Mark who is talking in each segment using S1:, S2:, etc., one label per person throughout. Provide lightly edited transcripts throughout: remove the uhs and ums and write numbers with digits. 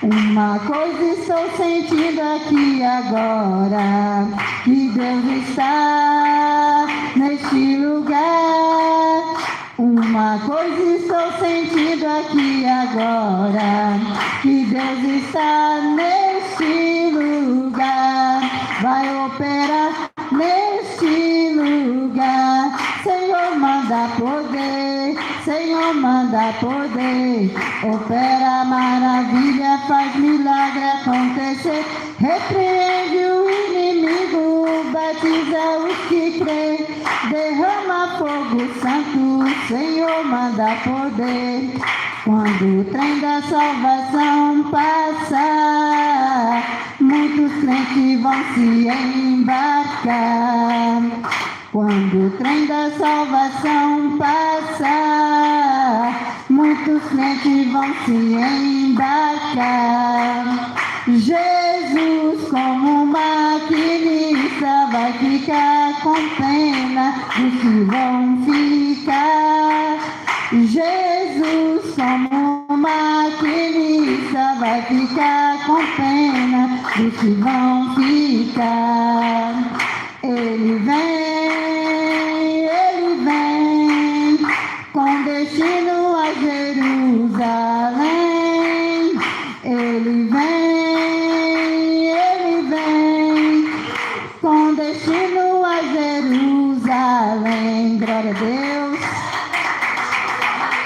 S1: Uma coisa estou sentindo aqui agora, que Deus está neste lugar. Uma coisa estou sentindo aqui agora, que Deus está neste lugar. Vai operar neste lugar. Senhor, manda poder, Senhor, manda poder. Opera maravilha, faz milagre acontecer. Repreende o inimigo, batiza os que creem. Derrama fogo santo, Senhor, manda poder. Quando o trem da salvação passar, muitos crentes vão se embarcar. Quando o trem da salvação passar, muitos crentes vão se embarcar. Jesus, como maquinista, vai ficar com pena dos que vão ficar. Jesus, como maquinista, vai ficar com pena dos que vão ficar. Ele vem, com destino a Jerusalém. Ele vem, com destino a Jerusalém. Glória a Deus.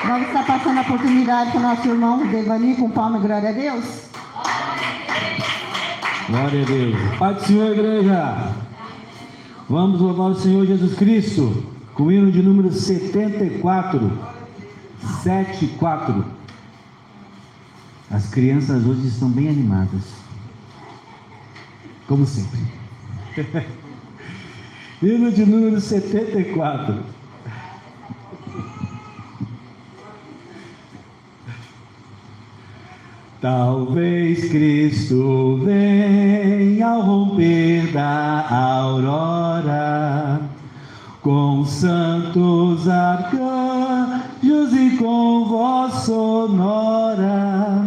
S1: Vamos estar passando a oportunidade para o nosso irmão Devani com palma. Glória a Deus.
S2: Glória a Deus. Pai do Senhor, igreja. Vamos louvar o Senhor Jesus Cristo com o hino de número 74. 74. As crianças hoje estão bem animadas, como sempre. Hino de número 74. Talvez Cristo venha ao romper da aurora, com santos arcanjos e com voz sonora,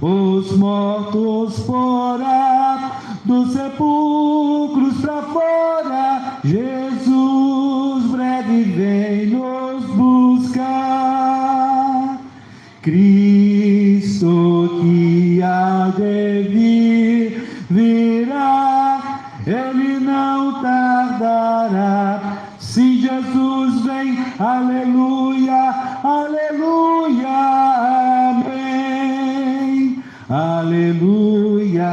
S2: os mortos porá dos sepulcros para fora. Jesus breve vem nos buscar. Cristo que há de vir, virá, ele não tardará. Se Jesus vem, aleluia, aleluia, amém, aleluia,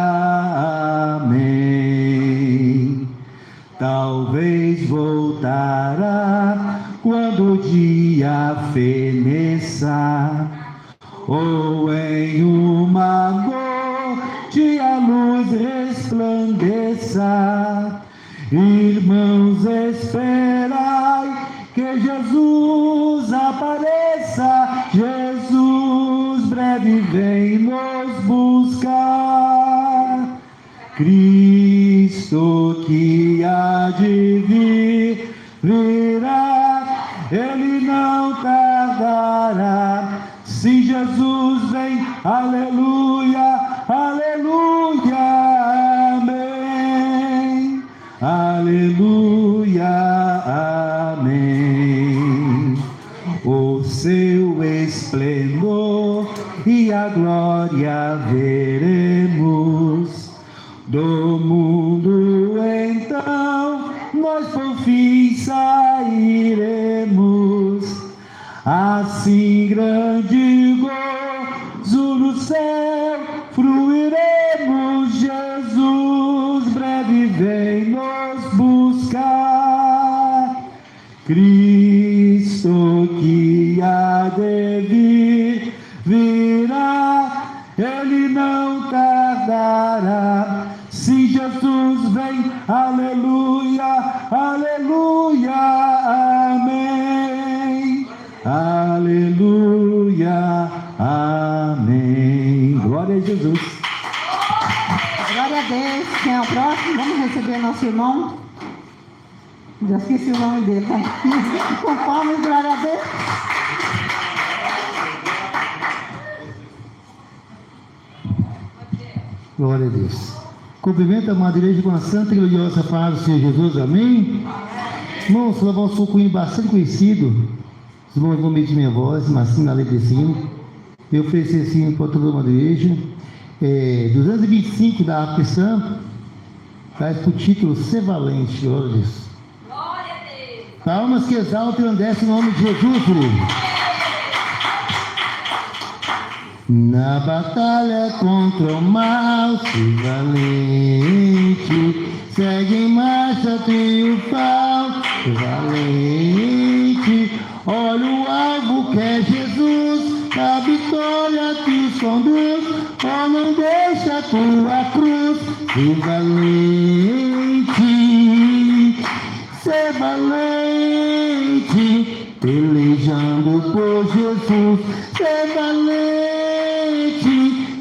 S2: amém. Talvez voltará quando o dia feneça, ou em uma noite a luz resplandeça. Irmãos, esperai que Jesus apareça. Jesus breve vem nos buscar. Cristo que há de vir, virá, ele não tardará. Se Jesus vem, aleluia, aleluia, amém, aleluia, amém. O seu esplendor e a glória veremos, do mundo então nós por fim sairemos. Assim grande gozo no céu fruiremos. Jesus breve vem nos buscar. Cristo que há de vir, virá, ele não tardará. Se Jesus vem, aleluia, aleluia, amém, aleluia, amém. Glória a Jesus.
S1: Glória a Deus. Quem é o próximo? Vamos receber nosso irmão. Já esqueci o nome dele, tá? Com palmas, glória a Deus.
S2: Glória a Deus. Cumprimento a amada igreja com a santa e gloriosa paz do Senhor Jesus. Amém? Irmãos, vou lavar um socorrinho bastante conhecido. Os irmãos vão medir minha voz, mas assim na letra de cima. Eu ofereci assim para toda uma igreja. 225 da Apissã, traz para o título Ser Valente. Glória a Deus.
S3: Glória a Deus.
S2: Palmas que exaltam e engrandecem o nome de Jesus, querido. Na batalha contra o mal, se valente, segue em marcha triunfal, se valente, olha o alvo que é Jesus, a vitória te conduz, oh, não deixa a tua cruz, se valente, pelejando por Jesus, ser valente,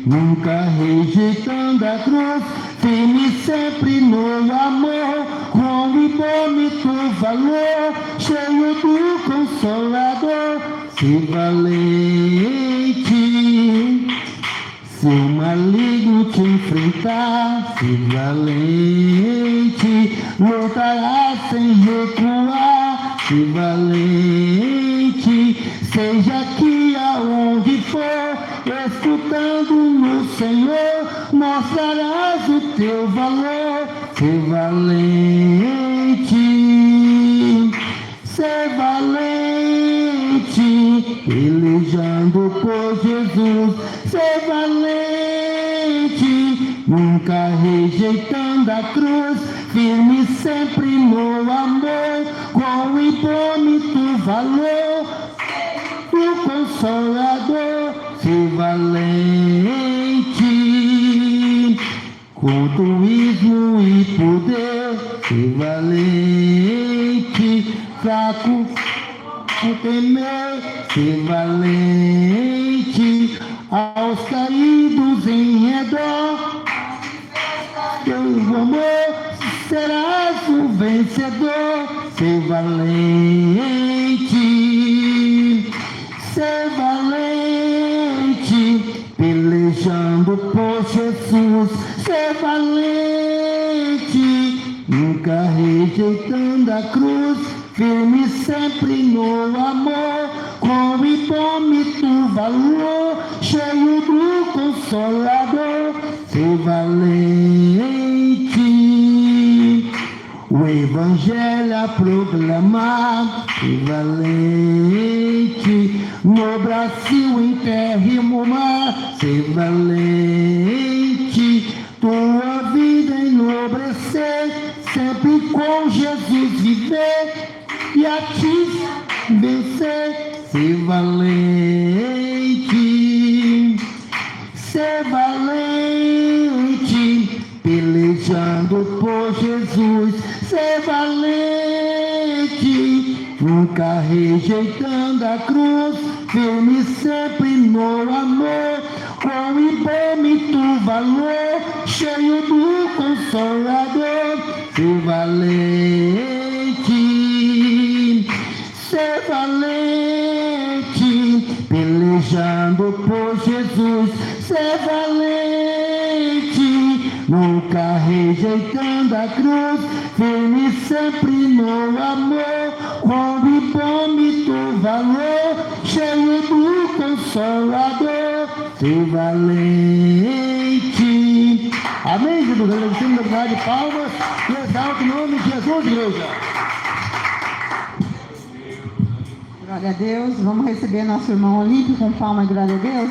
S2: nunca rejeitando a cruz, firme sempre no amor, com indômito valor, cheio do Consolador, ser valente, se o maligno te enfrentar, ser valente, lutará sem recuar, ser valente, seja aqui aonde for, escutando no Senhor, mostrarás o teu valor, ser valente, pelejando por Jesus, ser valente, nunca rejeitando a cruz, firme sempre no amor, com indômito valor, o Consolador, ser valente, com tuísmo e poder, ser valente, fraco, não temer, ser valente, aos caídos em redor, teu amor, serás o vencedor, ser valente, pelejando por Jesus, ser valente, nunca rejeitando a cruz, firme sempre no amor, com indômito valor, cheio do Consolador, ser valente, o Evangelho a proclamar, ser valente, no Brasil em terra e no mar, ser valente, tua vida enobrecer, sempre com Jesus viver, e a ti vencer, ser valente, pelejando por Jesus, ser valente, nunca rejeitando a cruz, firme sempre no amor, com indômito valor, cheio do Consolador, ser valente, pelejando por Jesus, ser valente, nunca rejeitando a cruz, firme sempre no amor, com indômito valor, cheio do Consolador, ser valente. Amém, Jesus? Agradecemos a oportunidade de palmas e exalta o nome de Jesus, igreja.
S1: Glória a Deus. Vamos receber nosso irmão Olímpio com palma e glória a Deus.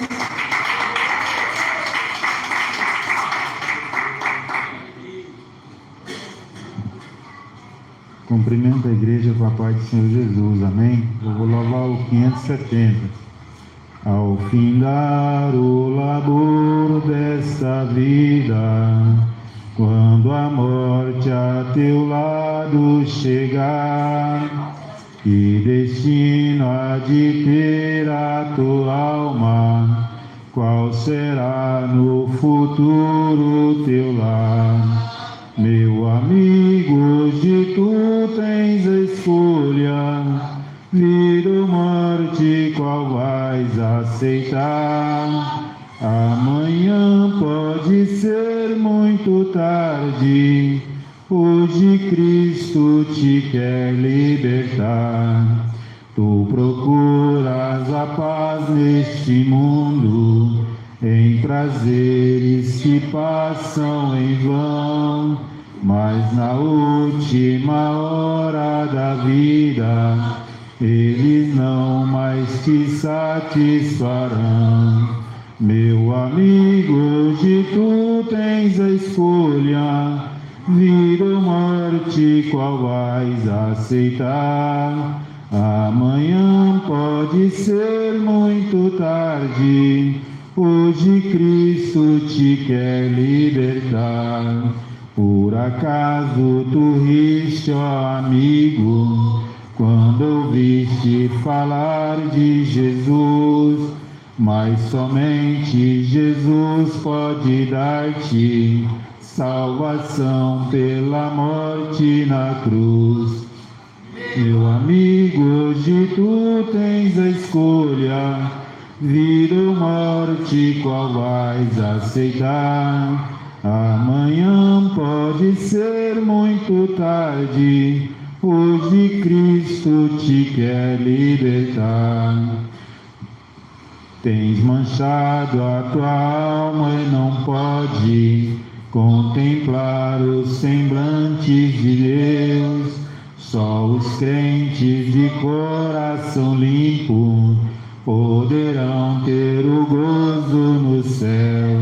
S4: Cumprimento a igreja com a paz do Senhor Jesus, amém? Eu vou louvar o 570. Ao findar o labor desta vida, quando a morte a teu lado chegar, que destino há de ter a tua alma? Qual será no futuro teu lar? Meu amigo, hoje tu tens a escolha, vida ou morte, qual vais aceitar? Amanhã pode pode ser muito tarde. Hoje Cristo te quer libertar. Tu procuras a paz neste mundo, em prazeres que passam em vão, mas na última hora da vida, eles não mais te satisfarão. Meu amigo, hoje tu tens a escolha, vida ou morte, qual vais aceitar? Amanhã pode ser muito tarde, hoje Cristo te quer libertar. Por acaso tu riste, ó amigo, quando ouviste falar de Jesus? Mas somente Jesus pode dar-te salvação pela morte na cruz. Meu amigo, hoje tu tens a escolha, vida ou morte, qual vais aceitar? Amanhã pode ser muito tarde, hoje Cristo te quer libertar. Tens manchado a tua alma e não pode contemplar os semblantes de Deus. Só os crentes de coração limpo poderão ter o gozo no céu.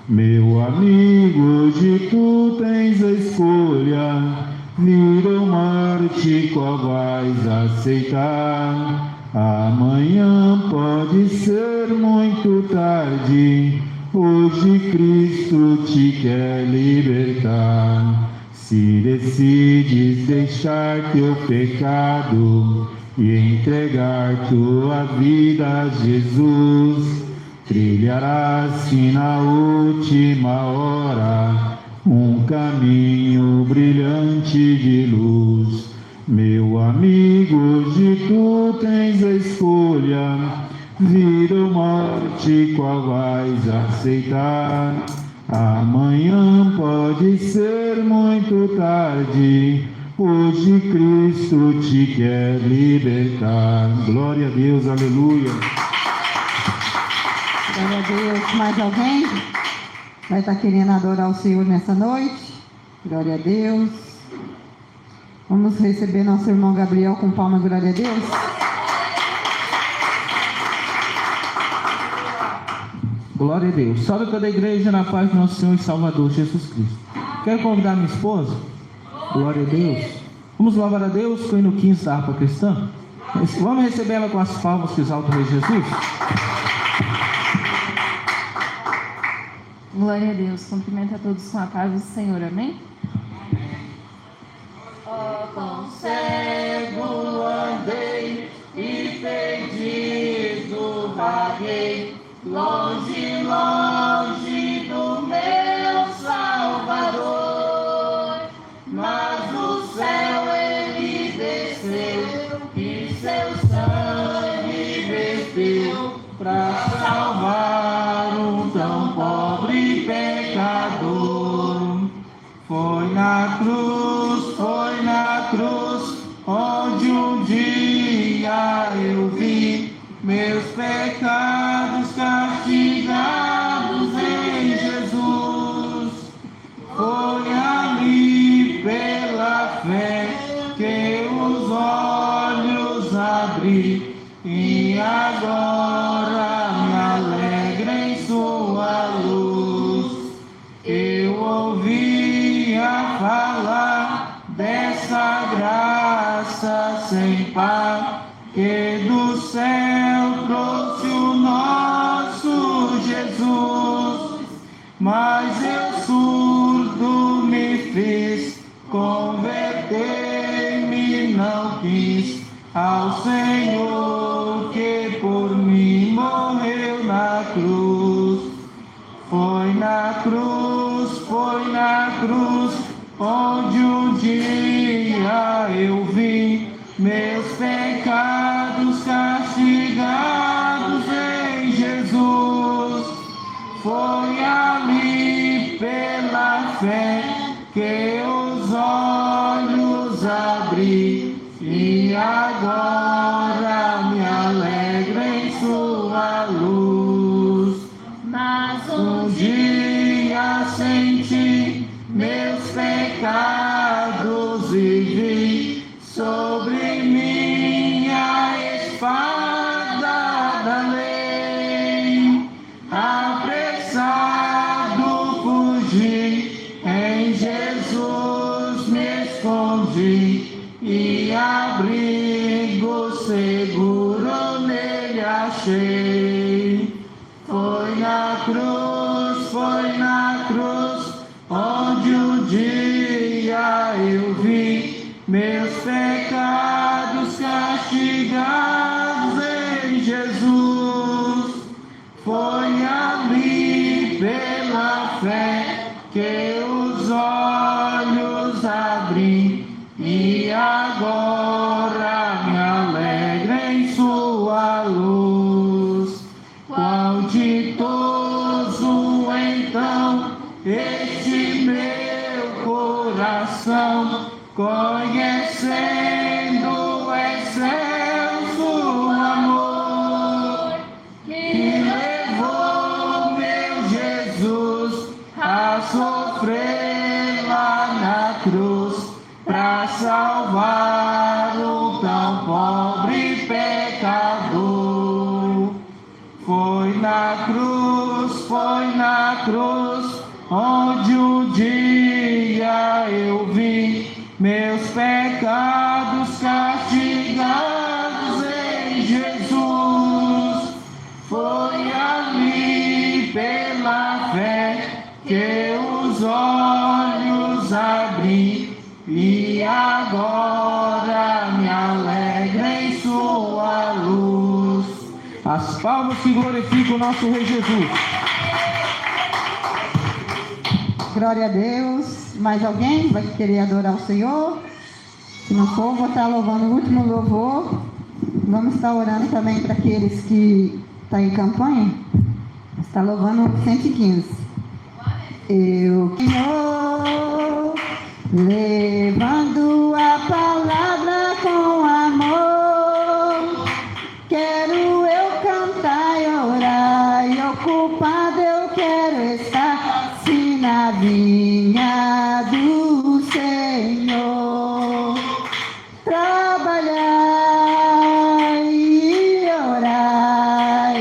S4: Meu amigo, hoje tu tens a escolha, vida ou morte, qual vais aceitar? Amanhã pode ser muito tarde, hoje Cristo te quer libertar. Se decides deixar teu pecado e entregar tua vida a Jesus, trilharás-te na última hora um caminho brilhante de luz. Meu amigo, hoje tu tens a escolha, vida ou morte, qual vais aceitar? Amanhã pode ser muito tarde, hoje Cristo te quer libertar. Glória a Deus, aleluia.
S1: Glória a Deus. Mais alguém vai estar querendo adorar o Senhor nessa noite? Glória a Deus. Vamos receber nosso irmão Gabriel com palma, glória a Deus.
S5: Glória a Deus. Salve toda a igreja na paz do nosso Senhor e Salvador Jesus Cristo. Quero convidar minha esposa. Glória a Deus. Vamos louvar a Deus com o hino 15 da harpa cristã. Vamos receber ela com as palmas que exaltam o Rei Jesus.
S3: Glória a Deus. Cumprimento a todos com a paz do Senhor. Amém?
S5: Tão cego andei e perdido vaguei, longe, longe do meu Salvador. Mas do céu ele desceu e seu sangue verteu para salvar um tão pobre pecador. Foi na cruz, onde um dia eu vi meus pecados castigados em Jesus. Foi ali pela fé que os olhos abri e agora me alegra em sua luz. Eu ouvia falar dessa graça sem par que do céu trouxe o nosso Jesus. Mas eu surdo me fiz, converter-me não quis ao Senhor que por mim morreu na cruz. Foi na cruz, onde um dia eu vi meus pecados castigados em Jesus. Foi ali fé que os olhos abri e agora me alegro em sua luz.
S3: Mas
S5: Um dia senti meus pecados e vi sobre minha espada da lei. Apressado fugi, em Jesus me escondi e abrigo seguro nele achei. Foi na cruz, onde um dia eu vi meus pecados castigados em Jesus. Foi ali pela fé que os olhos abri e agora me alegro em sua luz. Quão ditoso então este meu coração, conhecendo o excelso amor que levou meu Jesus a sofrer lá na cruz para salvar o tão pobre pecador. Foi na cruz, onde um dia eu vi meus pecados castigados em Jesus. Foi ali pela fé que os olhos abri e agora me alegro em sua luz. As palmas que glorificam o nosso Rei Jesus.
S1: Glória a Deus. Mais alguém vai querer adorar o Senhor? Se não for, vou estar louvando o último louvor. Vamos estar orando também para aqueles que estão em campanha. Está louvando o 115. Eu, Senhor, levando a palavra com amor, quero eu cantar e orar, e ocupado eu quero estar, se na vinha do Senhor, trabalhar e orar,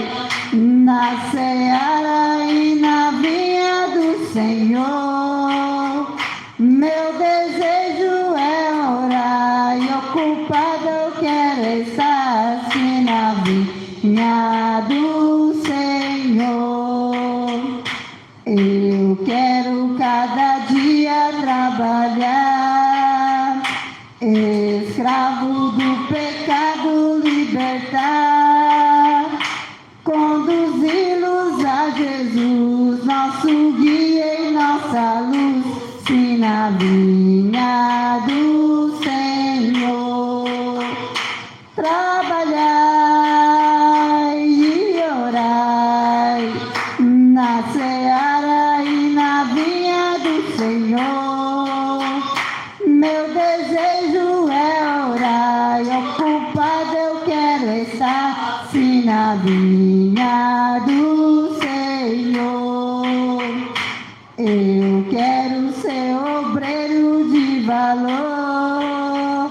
S1: na seara e na vinha do Senhor. Meu desejo é orar, e ocupado eu quero estar, se na vinha do Senhor. Eu quero cada dia trabalhar, escravo do pecado libertar, conduzi-los a Jesus, nosso guia e nossa luz, se na vinha do Senhor. Trabalhar e orar, na seara e na vinha do Senhor. Meu desejo é orar, e ocupado eu quero estar, se na vinha do Senhor. Eu quero ser obreiro de valor,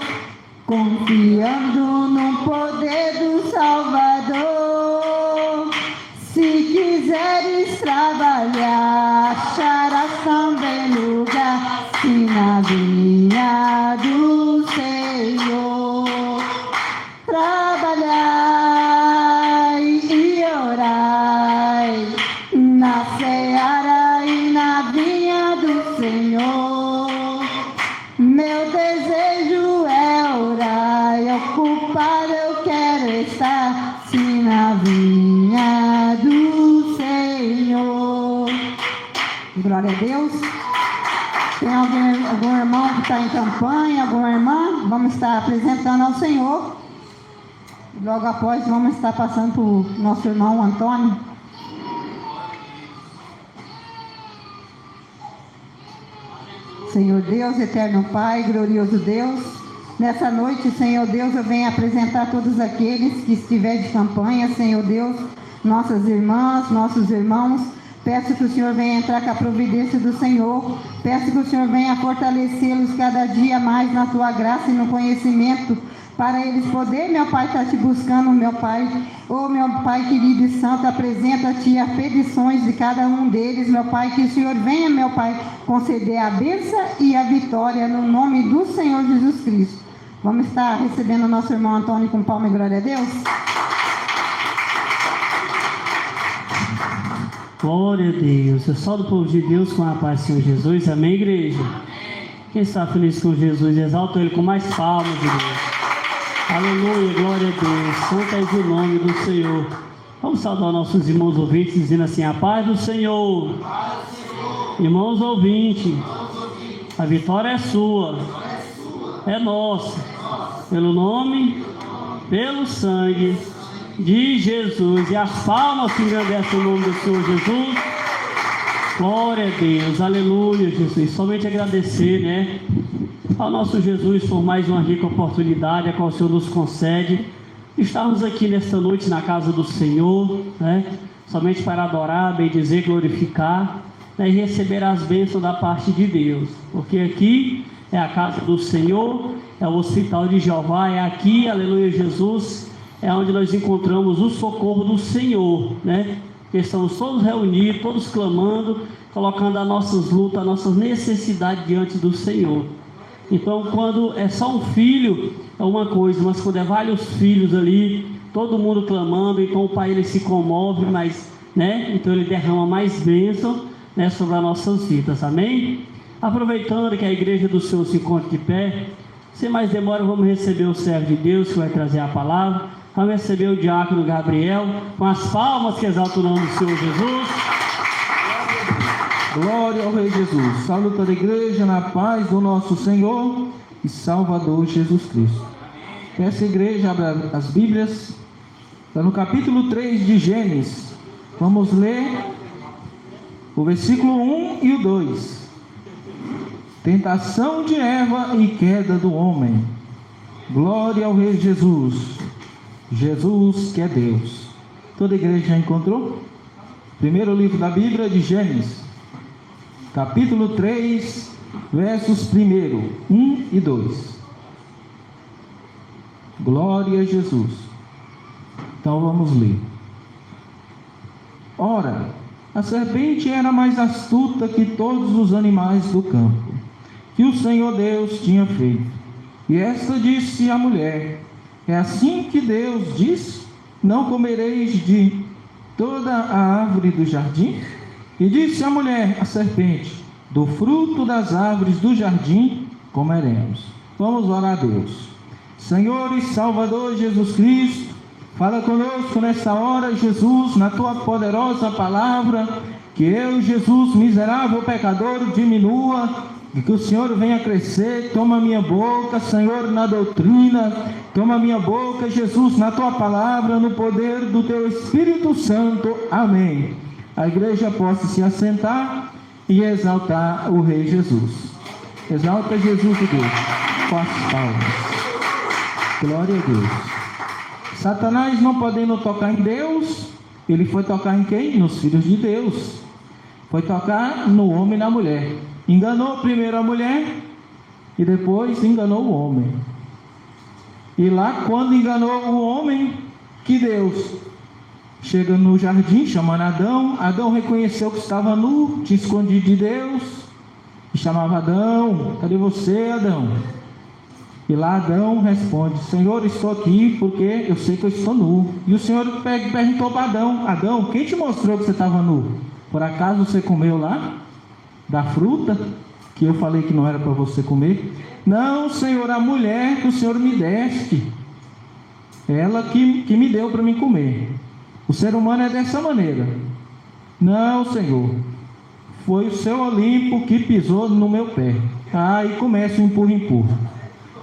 S1: confiando no poder do Salvador. Se quiseres trabalhar, acharás também lugar, se na vinha do Senhor. Trabalhai e orai, na seara e na vinha do Senhor. Meu desejo é orar, e ocupado eu quero estar, se na vinha do Senhor. Glória a Deus. Tem algum irmão que está em campanha, alguma irmã? Vamos estar apresentando ao Senhor. Logo após, vamos estar passando para o nosso irmão Antônio. Senhor Deus, eterno Pai, glorioso Deus, nessa noite, Senhor Deus, eu venho apresentar todos aqueles que estiverem de campanha, Senhor Deus, nossas irmãs, nossos irmãos. Peço que o Senhor venha entrar com a providência do Senhor. Peço que o Senhor venha fortalecê-los cada dia mais na tua graça e no conhecimento, para eles poderem, meu Pai, estar te buscando, meu Pai. Oh, meu Pai querido e santo, apresenta-te as petições de cada um deles, meu Pai, que o Senhor venha, meu Pai, conceder a bênção e a vitória no nome do Senhor Jesus Cristo. Vamos estar recebendo o nosso irmão Antônio com palma e glória a Deus.
S6: Glória a Deus. Eu salve o povo de Deus com a paz do Senhor Jesus. Amém, igreja? Quem está feliz com Jesus, exalta Ele com mais palmas, igreja. Aleluia, glória a Deus. Santo é o nome do Senhor. Vamos saudar nossos irmãos ouvintes, dizendo assim: a paz do Senhor. Irmãos ouvintes, a vitória é sua, é nossa, pelo nome, pelo sangue de Jesus. E as palmas que engrandecem o nome do Senhor Jesus. Glória a Deus, aleluia, Jesus. Somente agradecer, né, ao nosso Jesus por mais uma rica oportunidade a qual o Senhor nos concede. Estarmos aqui nesta noite na casa do Senhor, né, somente para adorar, bendizer, glorificar, né, e receber as bênçãos da parte de Deus. Porque aqui é a casa do Senhor, é o hospital de Jeová, é aqui, aleluia, Jesus, é onde nós encontramos o socorro do Senhor, né? Estamos todos reunidos, todos clamando, colocando as nossas lutas, as nossas necessidades diante do Senhor. Então, quando é só um filho, é uma coisa, mas quando é vários filhos ali, todo mundo clamando, então o Pai ele se comove, mas, né? Então ele derrama mais bênção, né, sobre as nossas vidas, amém? Aproveitando que a igreja do Senhor se encontra de pé, sem mais demora, vamos receber o servo de Deus que vai trazer a palavra. Vamos receber o diácono Gabriel, com as palmas que exaltam o nome do Senhor Jesus.
S5: Glória ao Rei Jesus. Salve toda a igreja na paz do nosso Senhor e Salvador Jesus Cristo. Essa igreja abre as Bíblias, está no capítulo 3 de Gênesis. Vamos ler o versículo 1 e o 2. Tentação de Eva e queda do homem. Glória ao Rei Jesus. Jesus que é Deus. Toda a igreja já encontrou? Primeiro livro da Bíblia de Gênesis, capítulo 3, versos 1 e 2. Glória a Jesus. Então vamos ler. Ora, a serpente era mais astuta que todos os animais do campo que o Senhor Deus tinha feito. E esta disse à mulher: é assim que Deus disse: não comereis de toda a árvore do jardim? E disse a mulher à serpente: do fruto das árvores do jardim comeremos. Vamos orar a Deus. Senhor e Salvador Jesus Cristo, fala conosco nessa hora, Jesus, na tua poderosa palavra, que eu, Jesus, miserável pecador, diminua, e que o Senhor venha crescer. Toma minha boca, Senhor, na doutrina, toma minha boca, Jesus, na tua palavra, no poder do teu Espírito Santo. Amém. A igreja possa se assentar e exaltar o Rei Jesus. Exalta Jesus de Deus com as palmas. Glória a Deus. Satanás, não podendo tocar em Deus, ele foi tocar em quem? Nos filhos de Deus. Foi tocar no homem e na mulher. Enganou primeiro a mulher e depois enganou o homem. E lá, quando enganou o homem, que Deus chega no jardim chamando Adão. Adão reconheceu que estava nu, tinha escondido de Deus, e chamava Adão: cadê você, Adão? E lá Adão responde: Senhor, estou aqui porque eu sei que eu estou nu. E o Senhor perguntou para Adão: Adão, quem te mostrou que você estava nu? Por acaso você comeu lá da fruta que eu falei que não era para você comer? Não, Senhor, a mulher que o Senhor me deste, ela que me deu para mim comer. O ser humano é dessa maneira. Não, Senhor, foi o seu Olimpo que pisou no meu pé. Aí começa o empurra.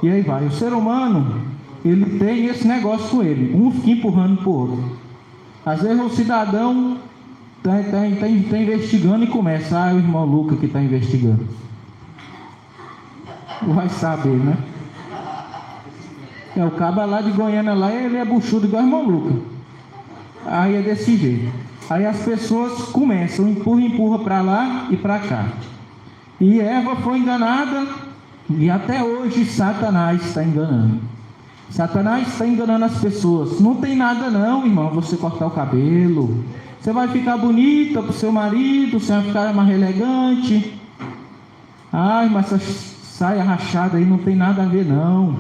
S5: E aí vai. O ser humano, ele tem esse negócio com ele, um fica empurrando para o outro. Às vezes o cidadão está investigando e começa: o irmão Lucas que está investigando. vai saber, né? O cabo lá de Goiânia lá, ele é buchudo igual o irmão Lucas. Aí é desse jeito. Aí as pessoas começam, empurra para lá e para cá. E Eva foi enganada e até hoje Satanás está enganando. Satanás está enganando as pessoas. Não tem nada não, irmão, você cortar o cabelo. Você vai ficar bonita para o seu marido, você vai ficar mais elegante. Ai, mas essa saia rachada aí não tem nada a ver não.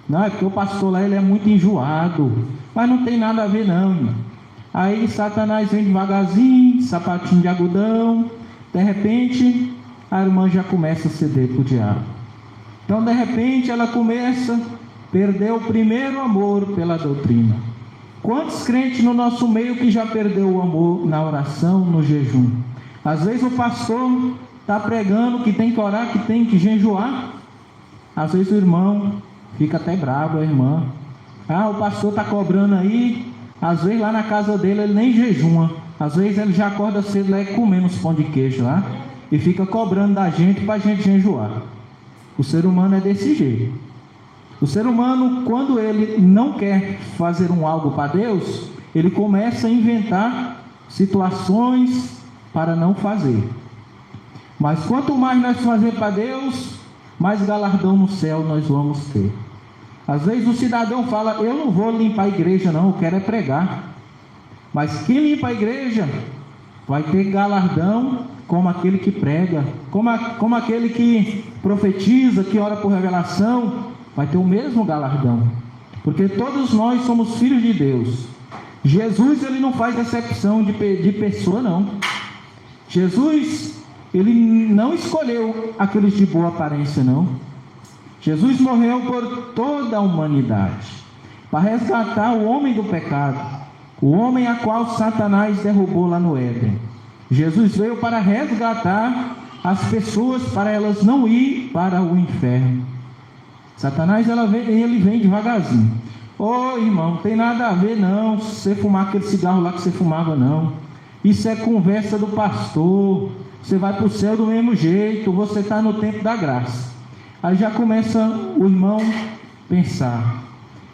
S5: Não, é porque o pastor lá ele é muito enjoado. Mas não tem nada a ver não, irmão. Aí Satanás vem devagarzinho, sapatinho de algodão. De repente, a irmã já começa a ceder para o diabo. Então, de repente, ela começa a perder o primeiro amor pela doutrina. Quantos crentes no nosso meio que já perdeu o amor na oração, no jejum? Às vezes o pastor está pregando que tem que orar, que tem que jejuar. Às vezes o irmão fica até bravo, a irmã. O pastor está cobrando aí. Às vezes lá na casa dele ele nem jejuma. Às vezes ele já acorda cedo lá e comendo uns pão de queijo lá. E fica cobrando da gente para a gente jejuar. O ser humano é desse jeito. O ser humano, quando ele não quer fazer algo para Deus, ele começa a inventar situações para não fazer. Mas quanto mais nós fazemos para Deus, mais galardão no céu nós vamos ter. Às vezes o cidadão fala, eu não vou limpar a igreja não, eu quero é pregar. Mas quem limpa a igreja vai ter galardão como aquele que prega, como aquele que profetiza, que ora por revelação, vai ter o mesmo galardão. Porque todos nós somos filhos de Deus. Jesus, ele não faz exceção de pessoa não. Jesus, ele não escolheu aqueles de boa aparência não. Jesus morreu por toda a humanidade, para resgatar o homem do pecado, o homem a qual Satanás derrubou lá no Éden. Jesus veio para resgatar as pessoas, para elas não ir para o inferno. Satanás, ele vem devagarzinho. Irmão, não tem nada a ver não, você fumar aquele cigarro lá que você fumava não. Isso é conversa do pastor, você vai para o céu do mesmo jeito, você está no tempo da graça. Aí já começa o irmão pensar.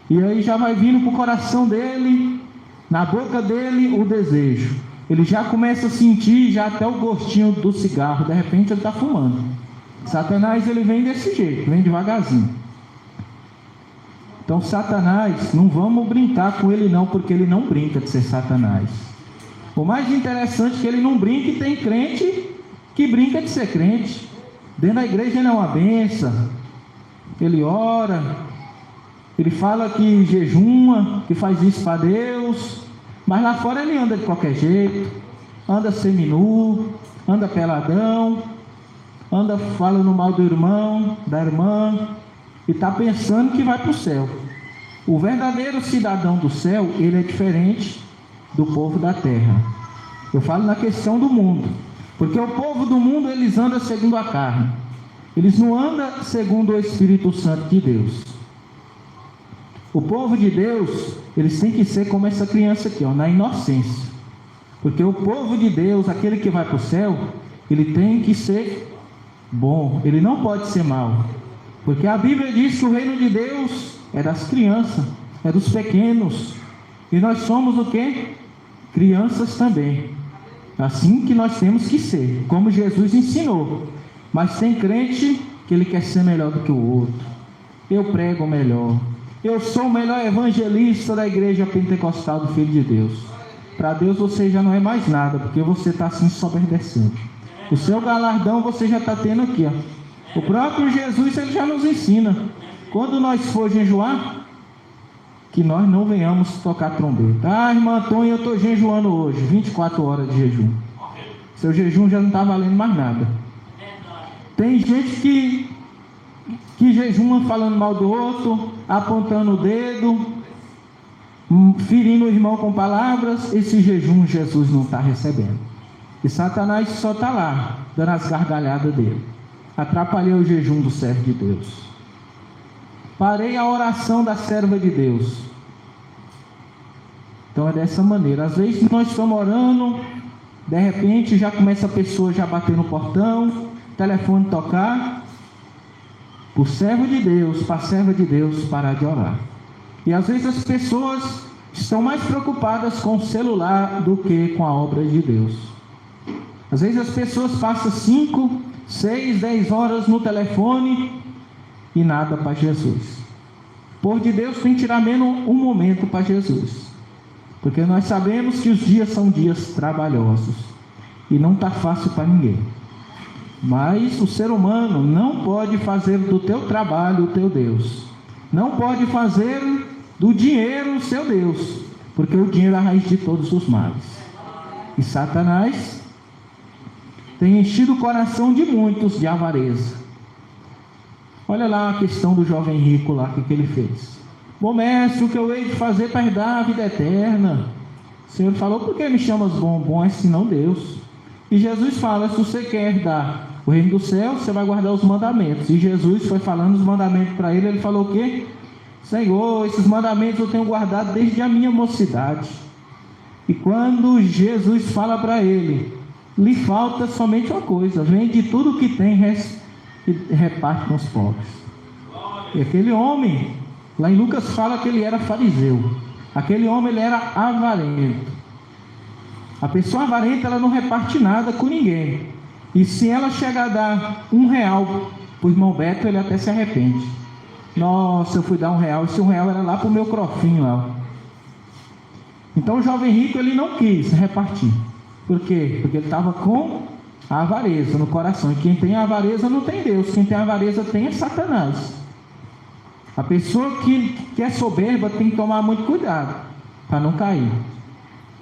S5: E aí já vai vindo para o coração dele, na boca dele, o desejo. Ele já começa a sentir já até o gostinho do cigarro. De repente ele está fumando. Satanás, ele vem desse jeito, vem devagarzinho. Então Satanás, não vamos brincar com ele não, porque ele não brinca de ser Satanás. O mais interessante é que ele não brinca, e tem crente que brinca de ser crente. Dentro da igreja ele é uma benção, ele ora, ele fala que jejuma, que faz isso para Deus, mas lá fora ele anda de qualquer jeito, anda seminu, anda peladão, anda falando mal do irmão, da irmã, e está pensando que vai para o céu. O verdadeiro cidadão do céu, ele é diferente do povo da terra. Eu falo na questão do mundo, porque o povo do mundo, eles andam segundo a carne, eles não andam segundo o Espírito Santo de Deus. O povo de Deus, eles têm que ser como essa criança aqui, na inocência, porque o povo de Deus, aquele que vai para o céu, ele tem que ser bom, ele não pode ser mau, porque a Bíblia diz que o reino de Deus é das crianças, é dos pequenos, e nós somos o quê? Crianças também. Assim que nós temos que ser, como Jesus ensinou. Mas tem crente que ele quer ser melhor do que o outro. Eu prego melhor, eu sou o melhor evangelista da igreja pentecostal do Filho de Deus. Para Deus você já não é mais nada, porque você está assim soberdecendo. O seu galardão você já está tendo aqui, ó. O próprio Jesus, ele já nos ensina, quando nós for jejuar, que nós não venhamos tocar trombeta. Irmã Antônia, eu estou jejuando hoje, 24 horas de jejum. Seu jejum já não está valendo mais nada. Tem gente que jejuma falando mal do outro, apontando o dedo, ferindo o irmão com palavras. Esse jejum Jesus não está recebendo. E Satanás só está lá, dando as gargalhadas dele. Atrapalhei o jejum do servo de Deus. Parei a oração da serva de Deus. Então é dessa maneira. Às vezes nós estamos orando, de repente já começa a pessoa já bater no portão, telefone tocar. para o servo de Deus, para a serva de Deus parar de orar. E às vezes as pessoas estão mais preocupadas com o celular do que com a obra de Deus. Às vezes as pessoas passam 5, 6, 10 horas no telefone e nada para Jesus. O povo de Deus tem que tirar menos um momento para Jesus, porque nós sabemos que os dias são dias trabalhosos e não está fácil para ninguém. Mas o ser humano não pode fazer do teu trabalho o teu Deus, não pode fazer do dinheiro o seu Deus, porque o dinheiro é a raiz de todos os males. E Satanás tem enchido o coração de muitos de avareza. Olha lá a questão do jovem rico lá, o que ele fez. Bom mestre, o que eu hei de fazer para herdar a vida eterna? O Senhor falou, por que me chamas bom? Bom é senão Deus. E Jesus fala, se você quer herdar o reino do céu, você vai guardar os mandamentos. E Jesus foi falando os mandamentos para ele, ele falou o quê? Senhor, esses mandamentos eu tenho guardado desde a minha mocidade. E quando Jesus fala para ele, lhe falta somente uma coisa, vende tudo o que tem e reparte com os pobres. E aquele homem, lá em Lucas fala que ele era fariseu. Aquele homem, ele era avarento. A pessoa avarenta, ela não reparte nada com ninguém. E se ela chegar a dar R$1 para o irmão Beto, ele até se arrepende. Nossa, eu fui dar R$1, esse R$1 era lá para o meu crofinho lá. Então o jovem rico, ele não quis repartir. Por quê? Porque ele estava com a avareza no coração. E quem tem a avareza não tem Deus. Quem tem a avareza tem é Satanás. A pessoa que é soberba tem que tomar muito cuidado para não cair.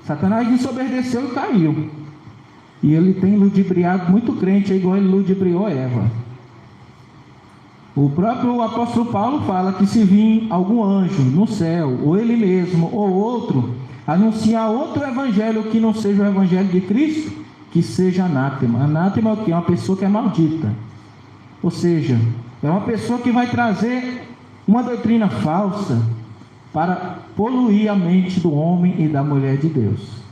S5: Satanás ensoberbeceu e caiu. E ele tem ludibriado muito crente, igual ele ludibriou Eva. O próprio apóstolo Paulo fala que se vir algum anjo no céu, ou ele mesmo, ou outro, anunciar outro evangelho que não seja o evangelho de Cristo, que seja anátema. Anátema é o quê? É uma pessoa que é maldita. Ou seja, é uma pessoa que vai trazer uma doutrina falsa para poluir a mente do homem e da mulher de Deus.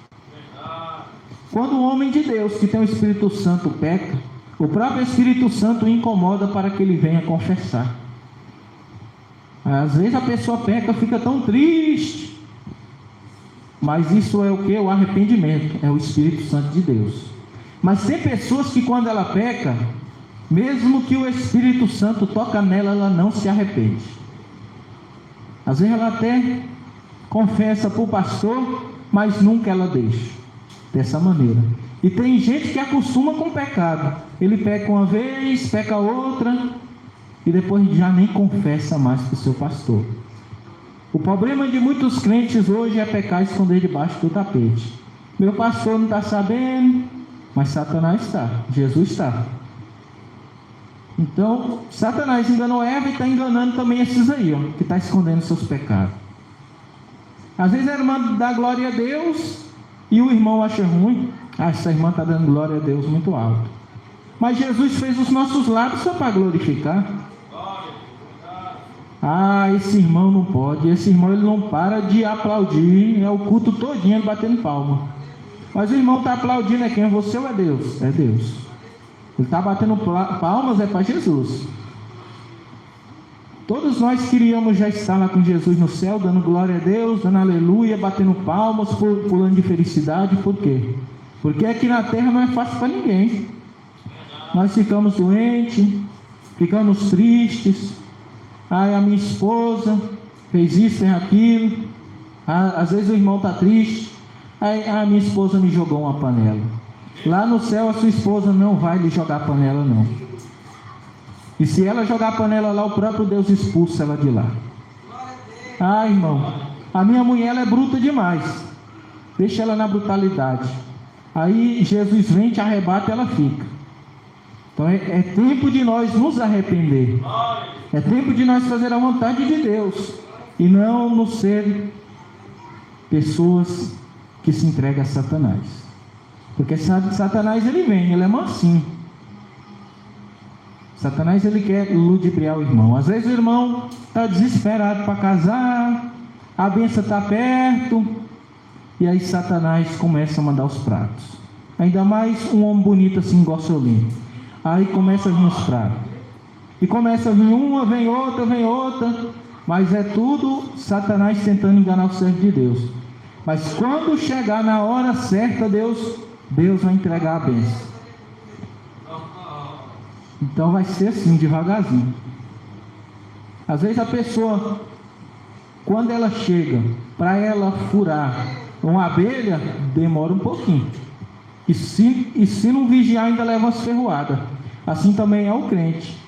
S5: Quando o homem de Deus, que tem o Espírito Santo, peca, o próprio Espírito Santo o incomoda para que ele venha confessar. Às vezes a pessoa peca, fica tão triste, mas isso é o que? O arrependimento, é o Espírito Santo de Deus. Mas tem pessoas que quando ela peca, mesmo que o Espírito Santo toca nela, ela não se arrepende. Às vezes ela até confessa para o pastor, mas nunca ela deixa. Dessa maneira. E tem gente que acostuma com o pecado. Ele peca uma vez, peca outra, e depois já nem confessa mais para o seu pastor. O problema de muitos crentes hoje é pecar e esconder debaixo do tapete. Meu pastor não está sabendo, mas Satanás está, Jesus está. Então, Satanás enganou Eva e está enganando também esses aí, ó, que está escondendo seus pecados. Às vezes a irmã dá glória a Deus e o irmão acha ruim. Essa irmã está dando glória a Deus muito alto. Mas Jesus fez os nossos lábios só para glorificar. Esse irmão não pode. Esse irmão ele não para de aplaudir. É o culto todinho ele batendo palma. Mas o irmão está aplaudindo é quem? É você ou é Deus? É Deus. Ele está batendo palmas é para Jesus. Todos nós queríamos já estar lá com Jesus no céu, dando glória a Deus, dando aleluia, batendo palmas, pulando de felicidade. Por quê? Porque aqui na terra não é fácil para ninguém. Nós ficamos doentes, ficamos tristes. A minha esposa fez isso, fez aquilo. Às vezes o irmão está triste. A minha esposa me jogou uma panela. Lá no céu a sua esposa não vai lhe jogar panela não. E se ela jogar a panela lá, o próprio Deus expulsa ela de lá. Irmão, a minha mulher ela é bruta demais. Deixa ela na brutalidade. Aí Jesus vem, te arrebata e ela fica. Então é tempo de nós nos arrepender. É tempo de nós fazer a vontade de Deus. E não nos ser pessoas que se entregam a Satanás. Porque Satanás ele vem, ele é mansinho. Satanás ele quer ludibriar o irmão. Às vezes o irmão está desesperado para casar, a bênção está perto, e aí Satanás começa a mandar os pratos. Ainda mais um homem bonito assim, igual seu lindo. Aí começa a vir os pratos. E começa a vir uma, vem outra, mas é tudo Satanás tentando enganar o servo de Deus. Mas quando chegar na hora certa, Deus vai entregar a bênção. Então vai ser assim, devagarzinho. Às vezes a pessoa, quando ela chega, para ela furar uma abelha, demora um pouquinho. E se não vigiar, ainda leva umas ferroadas. Assim também é o crente.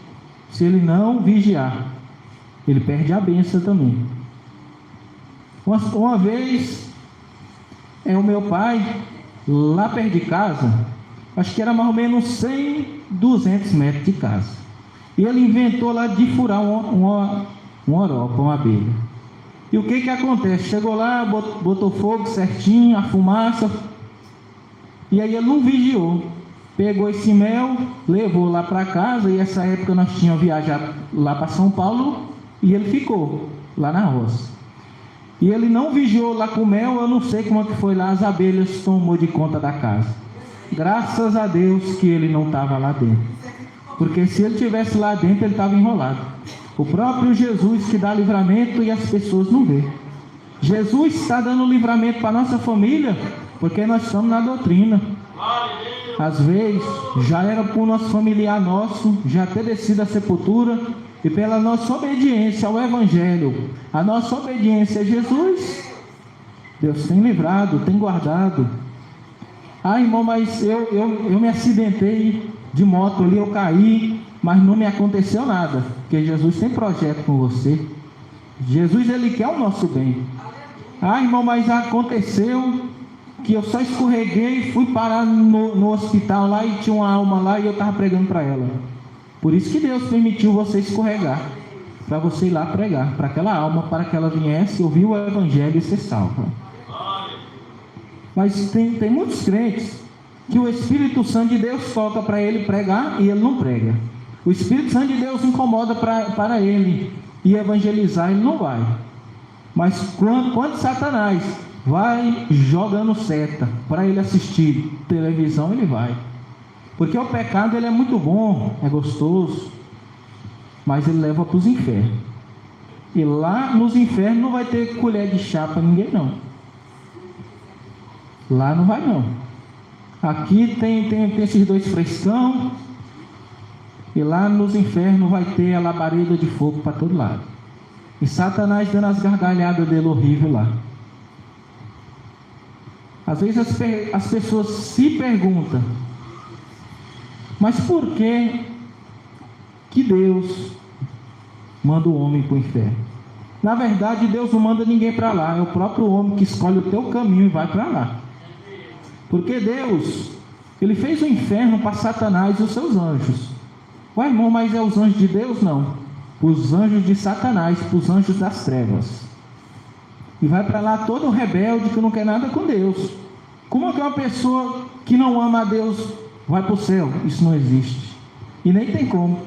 S5: Se ele não vigiar, ele perde a bênção também. Uma vez, o meu pai, lá perto de casa, acho que era mais ou menos 100, 200 metros de casa. E ele inventou lá de furar uma oropa, uma abelha. E o que acontece? Chegou lá, botou fogo certinho, a fumaça, e aí ele não vigiou. Pegou esse mel, levou lá para casa, e essa época nós tínhamos viajado lá para São Paulo, e ele ficou lá na roça. E ele não vigiou lá com o mel, eu não sei como é que foi lá, as abelhas tomou de conta da casa. Graças a Deus que ele não estava lá dentro. Porque se ele estivesse lá dentro, ele estava enrolado. O próprio Jesus que dá livramento e as pessoas não vê. Jesus está dando livramento para a nossa família, porque nós estamos na doutrina. Às vezes, já era por nosso familiar nosso, já ter descido a sepultura, e pela nossa obediência ao Evangelho, a nossa obediência a Jesus, Deus tem livrado, tem guardado. Ah, irmão, mas eu me acidentei de moto ali, eu caí, mas não me aconteceu nada, porque Jesus tem projeto com você. Jesus, ele quer o nosso bem. Ah, irmão, mas aconteceu que eu só escorreguei e fui parar no hospital lá, e tinha uma alma lá e eu estava pregando para ela. Por isso que Deus permitiu você escorregar, para você ir lá pregar para aquela alma, para que ela viesse ouvir o Evangelho e ser salva. Mas tem muitos crentes que o Espírito Santo de Deus toca para ele pregar e ele não prega. O Espírito Santo de Deus incomoda para ele e evangelizar, ele não vai. Mas quando Satanás vai jogando seta para ele assistir televisão, ele vai. Porque o pecado, ele é muito bom, é gostoso, mas ele leva para os infernos. E lá nos infernos não vai ter colher de chá para ninguém, não. Lá não vai, não. Aqui tem esses dois frescão, e lá nos infernos vai ter a labareda de fogo para todo lado. E Satanás dando as gargalhadas dele horrível lá. Às vezes as pessoas se perguntam, mas por que Deus manda o homem para o inferno? Na verdade, Deus não manda ninguém para lá, é o próprio homem que escolhe o teu caminho e vai para lá. Porque Deus, ele fez o inferno para Satanás e os seus anjos. Ué, irmão, mas é os anjos de Deus? Não. Os anjos de Satanás, os anjos das trevas. E vai para lá todo rebelde que não quer nada com Deus. Como é que uma pessoa que não ama a Deus vai para o céu? Isso não existe. E nem tem como.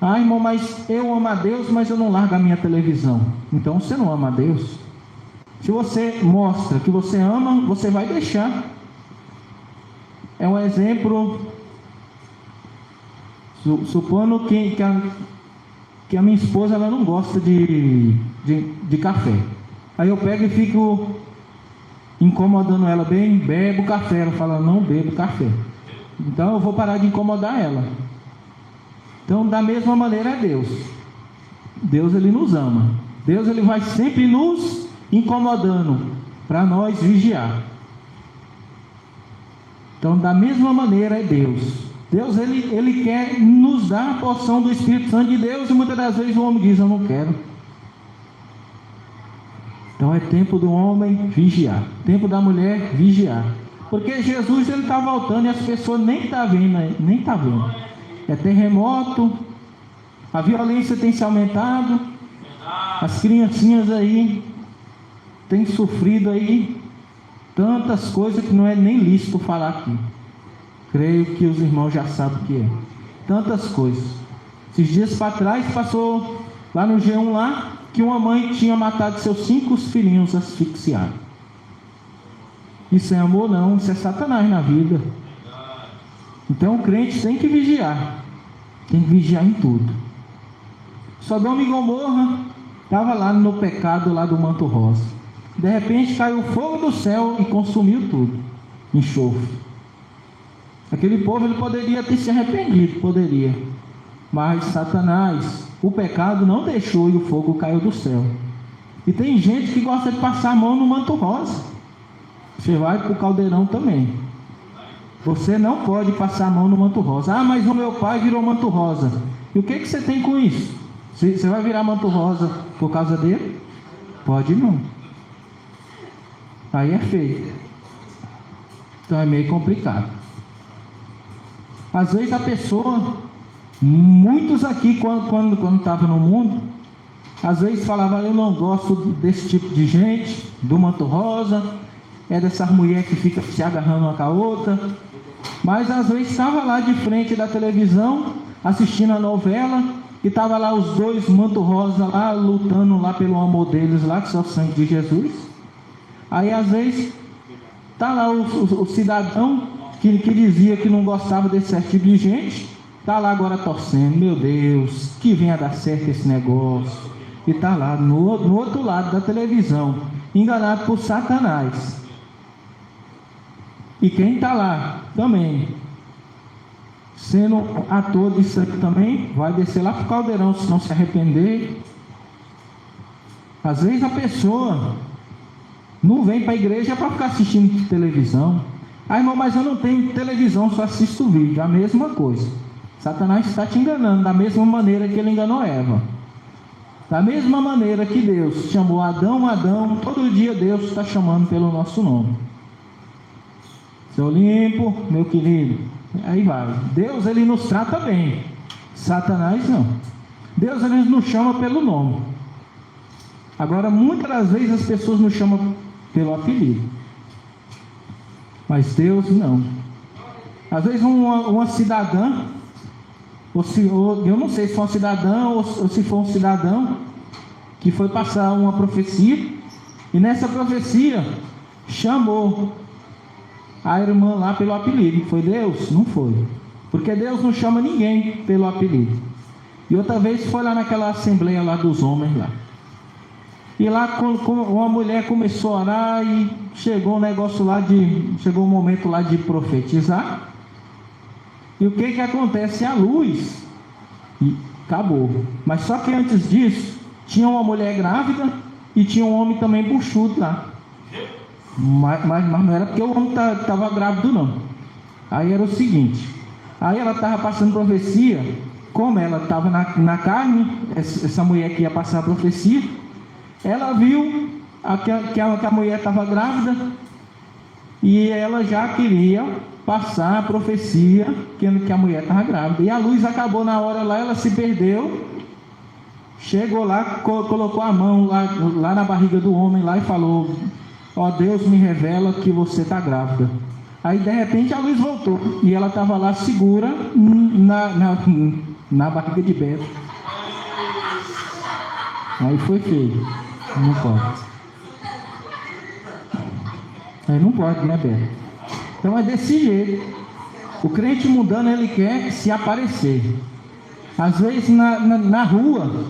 S5: Ah, irmão, mas eu amo a Deus, mas eu não largo a minha televisão. Então você não ama a Deus. Se você mostra que você ama, você vai deixar. É um exemplo. Supondo que a minha esposa, ela não gosta de café. Aí eu pego e fico incomodando ela bem, bebo café. Ela fala, não bebo café. Então eu vou parar de incomodar ela. Então, da mesma maneira é Deus. Deus, ele nos ama. Deus, ele vai sempre nos incomodando para nós vigiar. Então, da mesma maneira é Deus. Deus, ele quer nos dar a porção do Espírito Santo de Deus, e muitas das vezes o homem diz, eu não quero. Então é tempo do homem vigiar, tempo da mulher vigiar, porque Jesus, ele está voltando e as pessoas nem estão vendo, nem estão vendo. É terremoto, a violência tem se aumentado, as criancinhas aí têm sofrido aí tantas coisas que não é nem lícito falar aqui. Creio que os irmãos já sabem o que é. Tantas coisas. Esses dias para trás passou lá no G1 lá, que uma mãe tinha matado seus 5 filhinhos asfixiados. Isso é amor? Não, isso é Satanás na vida. Então o crente tem que vigiar. Tem que vigiar em tudo. Sodoma e Gomorra estava lá no pecado lá do manto rosa. De repente caiu fogo do céu e consumiu tudo. Enxofre. Aquele povo ele poderia ter se arrependido, poderia. Mas Satanás, o pecado não deixou e o fogo caiu do céu. E tem gente que gosta de passar a mão no manto rosa. Você vai para o caldeirão também. Você não pode passar a mão no manto rosa. Ah, mas o meu pai virou manto rosa. E o que você tem com isso? Você vai virar manto rosa por causa dele? Pode não. Aí é feio. Então é meio complicado. Às vezes a pessoa, muitos aqui quando estava no mundo, às vezes falavam, eu não gosto desse tipo de gente, do manto rosa, é dessas mulheres que ficam se agarrando uma com a outra. Mas às vezes estava lá de frente da televisão, assistindo a novela, e estava lá os dois manto rosa lá, lutando lá pelo amor deles lá, que é o sangue de Jesus. Aí às vezes está lá o cidadão que dizia que não gostava desse tipo de gente, está lá agora torcendo, meu Deus, que venha dar certo esse negócio. E está lá no outro lado da televisão, enganado por Satanás. E quem está lá também, sendo ator disso aqui também, vai descer lá para o caldeirão se não se arrepender. Às vezes a pessoa não vem para a igreja para ficar assistindo televisão. Ah, irmão, mas eu não tenho televisão, só assisto vídeo. A mesma coisa. Satanás está te enganando da mesma maneira que ele enganou Eva. Da mesma maneira que Deus chamou Adão, todo dia Deus está chamando pelo nosso nome. Seu limpo, meu querido. Aí vai. Deus, ele nos trata bem. Satanás não. Deus, ele nos chama pelo nome. Agora, muitas das vezes as pessoas nos chamam pelo apelido. Mas Deus não. Às vezes uma cidadã, eu não sei se foi uma cidadã ou se foi um cidadão que foi passar uma profecia, e nessa profecia chamou a irmã lá pelo apelido. Foi Deus? Não foi. Porque Deus não chama ninguém pelo apelido. E outra vez foi lá naquela assembleia lá dos homens lá. E lá uma mulher começou a orar e chegou um momento lá de profetizar. E o que acontece? A luz e acabou. Mas só que antes disso tinha uma mulher grávida e tinha um homem também buchudo lá. Mas não era porque o homem estava grávido não. Aí era o seguinte, aí ela estava passando profecia, como ela estava na carne, essa mulher que ia passar a profecia, ela viu que a mulher estava grávida e ela já queria passar a profecia que a mulher estava grávida. E a luz acabou na hora lá, ela se perdeu, chegou lá, colocou a mão lá na barriga do homem lá e falou, ó Deus, me revela que você está grávida. Aí de repente a luz voltou e ela estava lá segura na barriga de Beto. Aí foi feio. Não pode. Aí não pode, né, Beto? Então é desse jeito. O crente mundano, ele quer se aparecer. Às vezes na rua,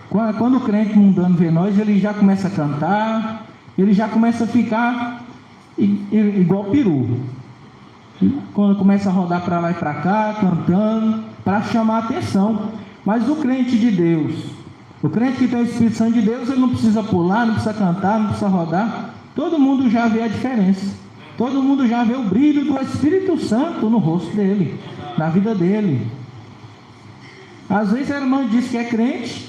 S5: quando o crente mundano vê nós, ele já começa a cantar, ele já começa a ficar igual peru. Quando começa a rodar para lá e para cá, cantando, para chamar a atenção. Mas o crente de Deus, o crente que tem o Espírito Santo de Deus, ele não precisa pular, não precisa cantar, não precisa rodar. Todo mundo já vê a diferença. Todo mundo já vê o brilho do Espírito Santo no rosto dele, na vida dele. Às vezes a irmã diz que é crente,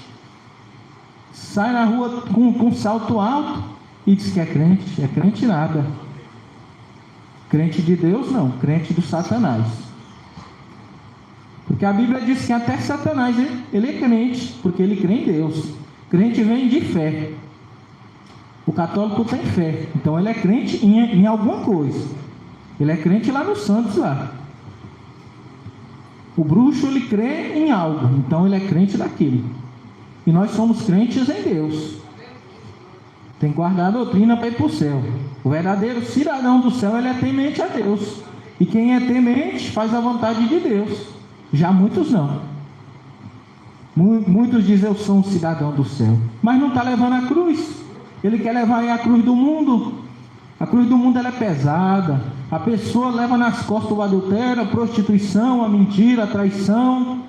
S5: sai na rua com salto alto e diz que é crente. É crente nada. Crente de Deus não, crente do Satanás. Porque a Bíblia diz que até Satanás, ele é crente, porque ele crê em Deus. Crente vem de fé. O católico tem fé, então ele é crente em alguma coisa. Ele é crente lá nos santos lá. O bruxo, ele crê em algo, então ele é crente daquilo. E nós somos crentes em Deus. Tem que guardar a doutrina para ir para o céu. O verdadeiro cidadão do céu, ele é temente a Deus. E quem é temente faz a vontade de Deus. Já muitos não. Muitos dizem: eu sou um cidadão do céu, mas não está levando a cruz. Ele quer levar a cruz do mundo. A cruz do mundo ela é pesada. A pessoa leva nas costas o adultério, a prostituição, a mentira, a traição,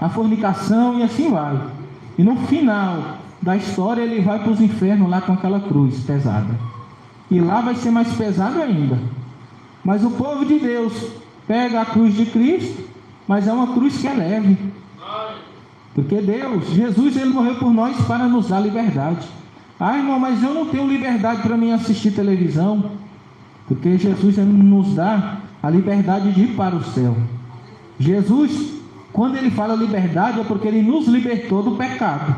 S5: a fornicação, e assim vai. E no final da história ele vai para os infernos lá com aquela cruz pesada. E lá vai ser mais pesado ainda. Mas o povo de Deus pega a cruz de Cristo, mas é uma cruz que é leve. Porque Deus, Jesus, ele morreu por nós para nos dar liberdade. Ah, irmão, mas eu não tenho liberdade para mim assistir televisão. Porque Jesus, ele nos dá a liberdade de ir para o céu. Jesus, quando ele fala liberdade, é porque ele nos libertou do pecado.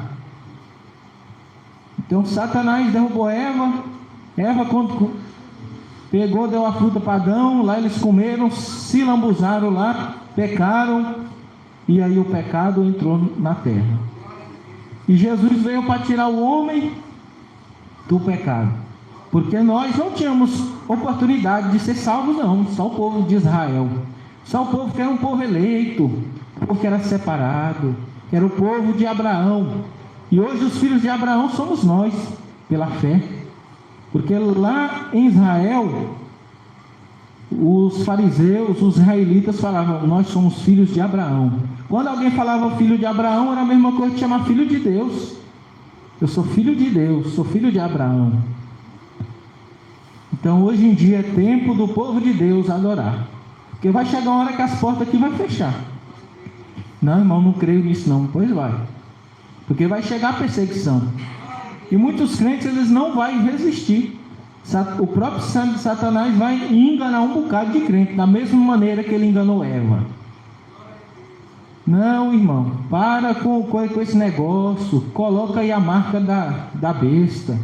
S5: Então Satanás derrubou Eva. Eva, quando pegou, deu a fruta para Adão, lá eles comeram, se lambuzaram lá, pecaram, e aí o pecado entrou na terra. E Jesus veio para tirar o homem do pecado, porque nós não tínhamos oportunidade de ser salvos, não. Só o povo de Israel, só o povo que era um povo eleito, o povo que era separado, que era o povo de Abraão. E hoje os filhos de Abraão somos nós, pela fé. Porque lá em Israel, os fariseus, os israelitas falavam: nós somos filhos de Abraão. Quando alguém falava filho de Abraão, era a mesma coisa que chamar filho de Deus. Eu sou filho de Deus, sou filho de Abraão. Então hoje em dia é tempo do povo de Deus adorar. Porque vai chegar uma hora que as portas aqui vão fechar. Não, irmão, não creio nisso não. Pois vai. Porque vai chegar a perseguição. E muitos crentes, eles não vão resistir. O próprio Satanás vai enganar um bocado de crente, da mesma maneira que ele enganou Eva. Não, irmão, para com esse negócio. Coloca aí a marca da besta.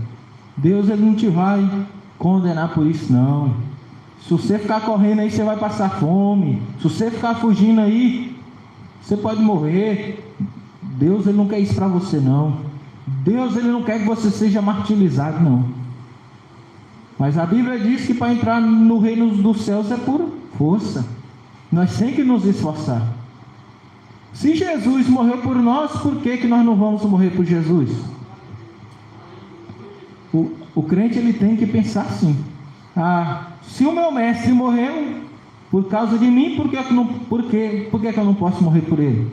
S5: Deus, ele não te vai condenar por isso, não. Se você ficar correndo aí, você vai passar fome. Se você ficar fugindo aí, você pode morrer. Deus, ele não quer isso para você, não. Deus, ele não quer que você seja martirizado, não. Mas a Bíblia diz que para entrar no reino dos céus é por força. Nós temos que nos esforçar. Se Jesus morreu por nós, por que nós não vamos morrer por Jesus? O crente, ele tem que pensar assim: se o meu mestre morreu por causa de mim, por que eu não posso morrer por ele?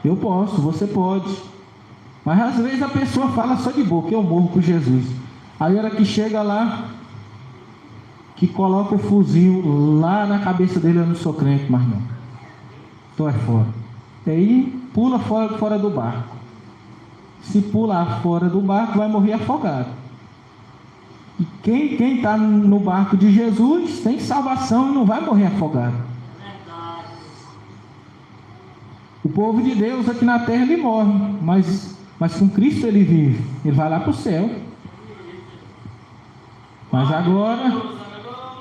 S5: Eu posso, você pode. Mas às vezes a pessoa fala só de boca: eu morro por Jesus. Aí ela que chega lá, que coloca o fuzil lá na cabeça dele: eu não sou crente, mas não, estou fora. E aí pula fora do barco. Se pular fora do barco, vai morrer afogado. E quem está no barco de Jesus tem salvação e não vai morrer afogado. O povo de Deus aqui na terra, ele morre, mas com Cristo ele vive. Ele vai lá para o céu. Mas agora,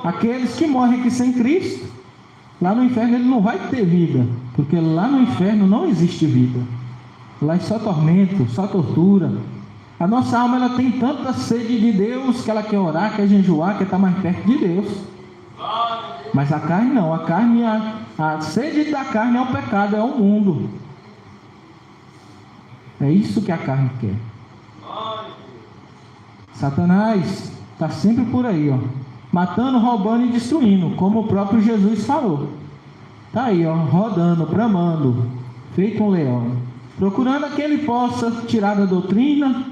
S5: aqueles que morrem aqui sem Cristo, lá no inferno ele não vai ter vida, porque lá no inferno não existe vida. Lá é só tormento, só tortura. A nossa alma, ela tem tanta sede de Deus que ela quer orar, quer jejuar, quer estar mais perto de Deus. Mas a carne não. A carne, a sede da carne é o pecado, é o mundo. É isso que a carne quer. Satanás está sempre por aí, matando, roubando e destruindo, como o próprio Jesus falou. Está aí, rodando, bramando, feito um leão, procurando a quem ele possa tirar da doutrina,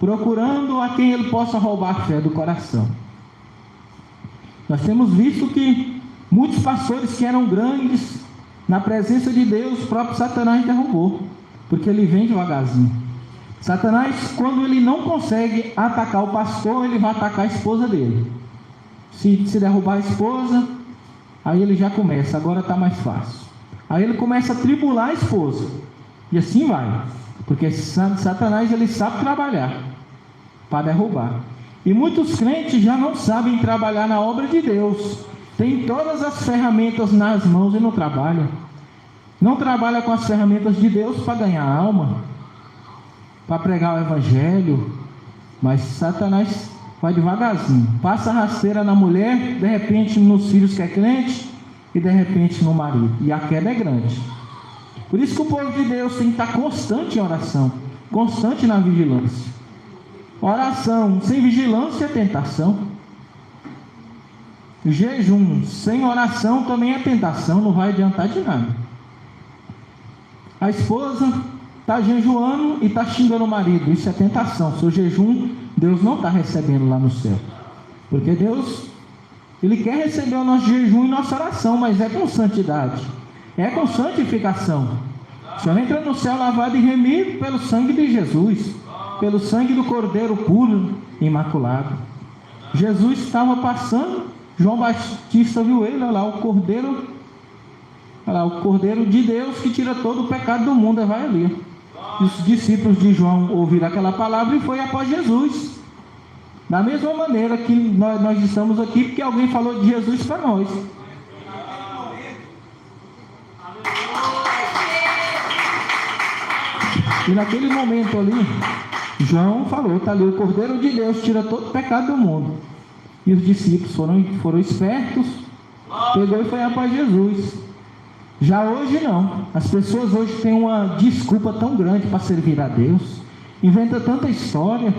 S5: procurando a quem ele possa roubar a fé do coração. Nós temos visto que muitos pastores que eram grandes, na presença de Deus, o próprio Satanás derrubou, porque ele vem devagarzinho. Satanás, quando ele não consegue atacar o pastor, ele vai atacar a esposa dele. Se derrubar a esposa, aí ele já começa: agora está mais fácil. Aí ele começa a tribular a esposa, e assim vai, porque Satanás, ele sabe trabalhar para derrubar. E muitos crentes já não sabem trabalhar na obra de Deus. Tem todas as ferramentas nas mãos e não trabalha. Não trabalha com as ferramentas de Deus para ganhar alma, para pregar o evangelho. Mas Satanás vai devagarzinho, passa a rasteira na mulher, de repente nos filhos que é crente, e de repente no marido. E a queda é grande. Por isso que o povo de Deus tem que estar constante em oração, constante na vigilância. Oração sem vigilância é tentação. Jejum sem oração também é tentação, não vai adiantar de nada. A esposa está jejuando e está xingando o marido, isso é tentação. Seu jejum, Deus não está recebendo lá no céu. Porque Deus, Ele quer receber o nosso jejum e nossa oração, mas é com santidade, é com santificação. O Senhor entra no céu lavado e remido pelo sangue de Jesus, pelo sangue do Cordeiro puro, imaculado. Jesus estava passando, João Batista viu ele, olha lá, o Cordeiro de Deus que tira todo o pecado do mundo, vai ali. E os discípulos de João ouviram aquela palavra e foi após Jesus. Da mesma maneira que nós estamos aqui, porque alguém falou de Jesus para nós. E naquele momento ali, João falou, está ali, o Cordeiro de Deus tira todo o pecado do mundo. E os discípulos foram espertos, pegou e foi após Jesus. Já hoje não. As pessoas hoje têm uma desculpa tão grande para servir a Deus. Inventa tanta história.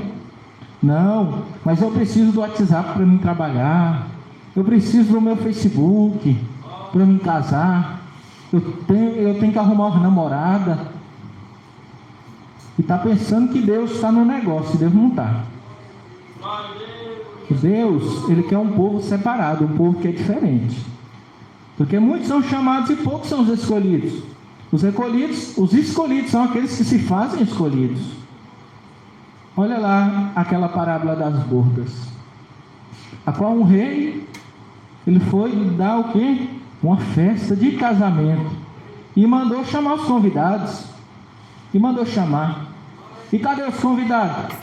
S5: Não, mas eu preciso do WhatsApp para mim trabalhar. Eu preciso do meu Facebook para mim casar. Eu tenho que arrumar uma namorada. E está pensando que Deus está no negócio. Deus não está. Deus, Ele quer um povo separado, um povo que é diferente. Porque muitos são chamados e poucos são os escolhidos. Os escolhidos são aqueles que se fazem escolhidos. Olha lá aquela parábola das bordas, a qual um rei, ele foi dar o quê? Uma festa de casamento, e mandou chamar os convidados, e cadê os convidados?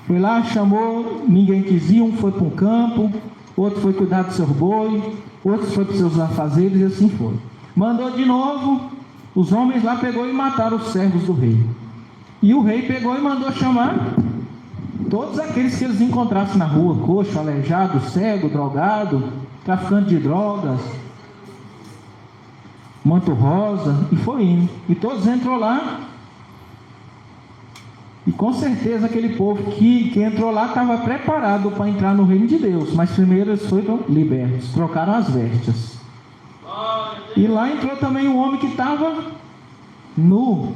S5: Foi lá, chamou, ninguém quis ir, um foi para um campo, outro foi cuidar do seu boi, outro foi para os seus afazeres, e assim foi. Mandou de novo, os homens lá pegou e mataram os servos do rei. E o rei pegou e mandou chamar todos aqueles que eles encontrassem na rua, coxo, aleijado, cego, drogado, traficante de drogas, manto rosa, e foi indo. E todos entrou lá, e com certeza aquele povo que entrou lá estava preparado para entrar no reino de Deus, mas primeiro eles foram libertos, trocaram as vestes. E lá entrou também um homem que estava nu,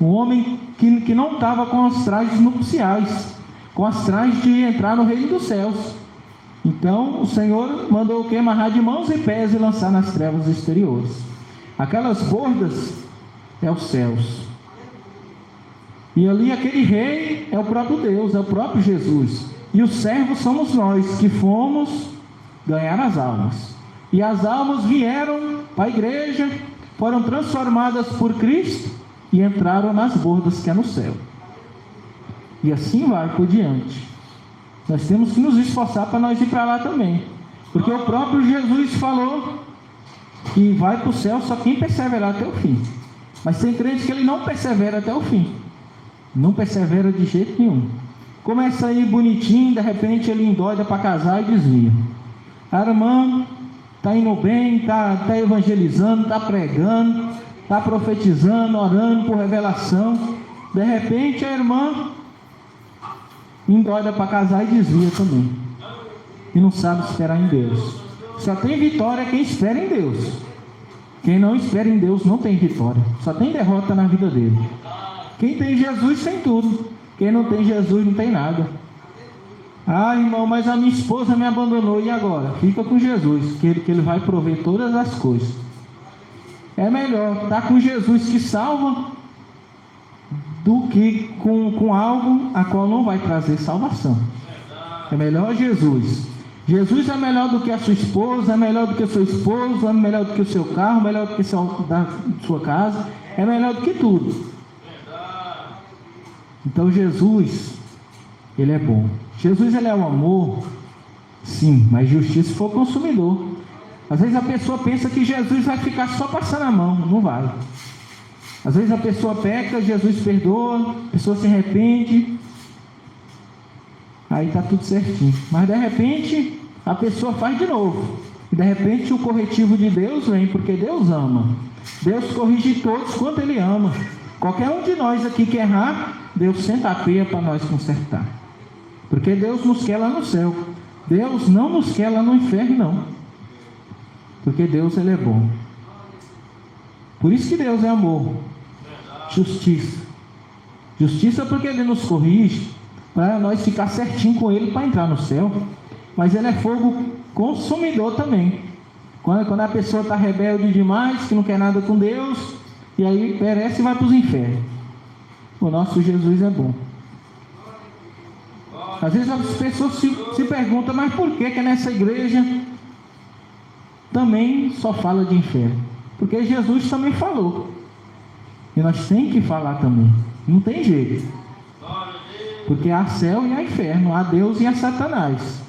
S5: um homem que não estava com as trajes nupciais, com as trajes de entrar no reino dos céus. Então o Senhor mandou o que? Amarrar de mãos e pés e lançar nas trevas exteriores. Aquelas bordas é os céus. E ali aquele rei é o próprio Deus, é o próprio Jesus. E os servos somos nós que fomos ganhar as almas. E as almas vieram para a igreja, foram transformadas por Cristo e entraram nas bordas que é no céu. E assim vai por diante. Nós temos que nos esforçar para nós ir para lá também. Porque o próprio Jesus falou que vai para o céu só quem perseverar até o fim. Mas tem crente que ele não persevera até o fim. Não persevera de jeito nenhum. Começa aí bonitinho, de repente ele endoida para casar e desvia. A irmã está indo bem, está evangelizando, está pregando, está profetizando, orando por revelação. De repente a irmã endoida para casar e desvia também. E não sabe esperar em Deus. Só tem vitória quem espera em Deus. Quem não espera em Deus não tem vitória. Só tem derrota na vida dele. Quem tem Jesus tem tudo. Quem não tem Jesus não tem nada. Ah, irmão, mas a minha esposa me abandonou. E agora? Fica com Jesus, que ele vai prover todas as coisas. É melhor estar com Jesus que salva do que com algo a qual não vai trazer salvação. É melhor Jesus. Jesus é melhor do que a sua esposa, é melhor do que o seu esposo, é melhor do que o seu carro, é melhor do que da sua casa, é melhor do que tudo. Então Jesus, Ele é bom. Jesus, Ele é o amor, sim, mas justiça for consumidor. Às vezes a pessoa pensa que Jesus vai ficar só passando a mão, não vai. Às vezes a pessoa peca, Jesus perdoa, a pessoa se arrepende, aí está tudo certinho. Mas de repente a pessoa faz de novo. E de repente o corretivo de Deus vem, porque Deus ama. Deus corrige todos quanto Ele ama. Qualquer um de nós aqui que errar, Deus senta a peia para nós consertar. Porque Deus nos quer lá no céu. Deus não nos quer lá no inferno, não. Porque Deus, Ele é bom. Por isso que Deus é amor. Justiça. Justiça porque Ele nos corrige, para nós ficar certinho com Ele para entrar no céu. Mas Ele é fogo consumidor também. Quando a pessoa está rebelde demais, que não quer nada com Deus, e aí perece e vai para os infernos. O nosso Jesus é bom. Às vezes as pessoas se perguntam, mas por que nessa igreja também só fala de inferno? Porque Jesus também falou. E nós temos que falar também. Não tem jeito. Porque há céu e há inferno, há Deus e há Satanás.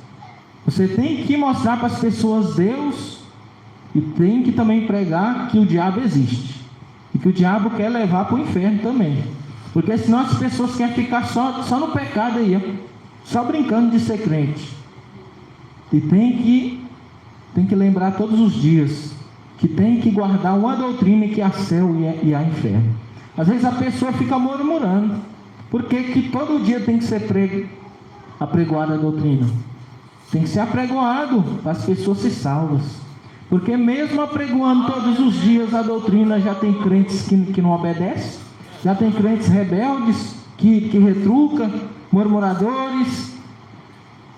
S5: Você tem que mostrar para as pessoas Deus e tem que também pregar que o diabo existe. E que o diabo quer levar para o inferno também. Porque senão as pessoas querem ficar só no pecado aí, ó. Só brincando de ser crente. E tem que lembrar todos os dias que tem que guardar uma doutrina que há céu e há inferno. Às vezes a pessoa fica murmurando. Por que todo dia tem que ser apregoada a doutrina? Tem que ser apregoado para as pessoas se salvas. Porque mesmo apregoando todos os dias a doutrina, já tem crentes que não obedecem. Já tem crentes rebeldes que retrucam, murmuradores,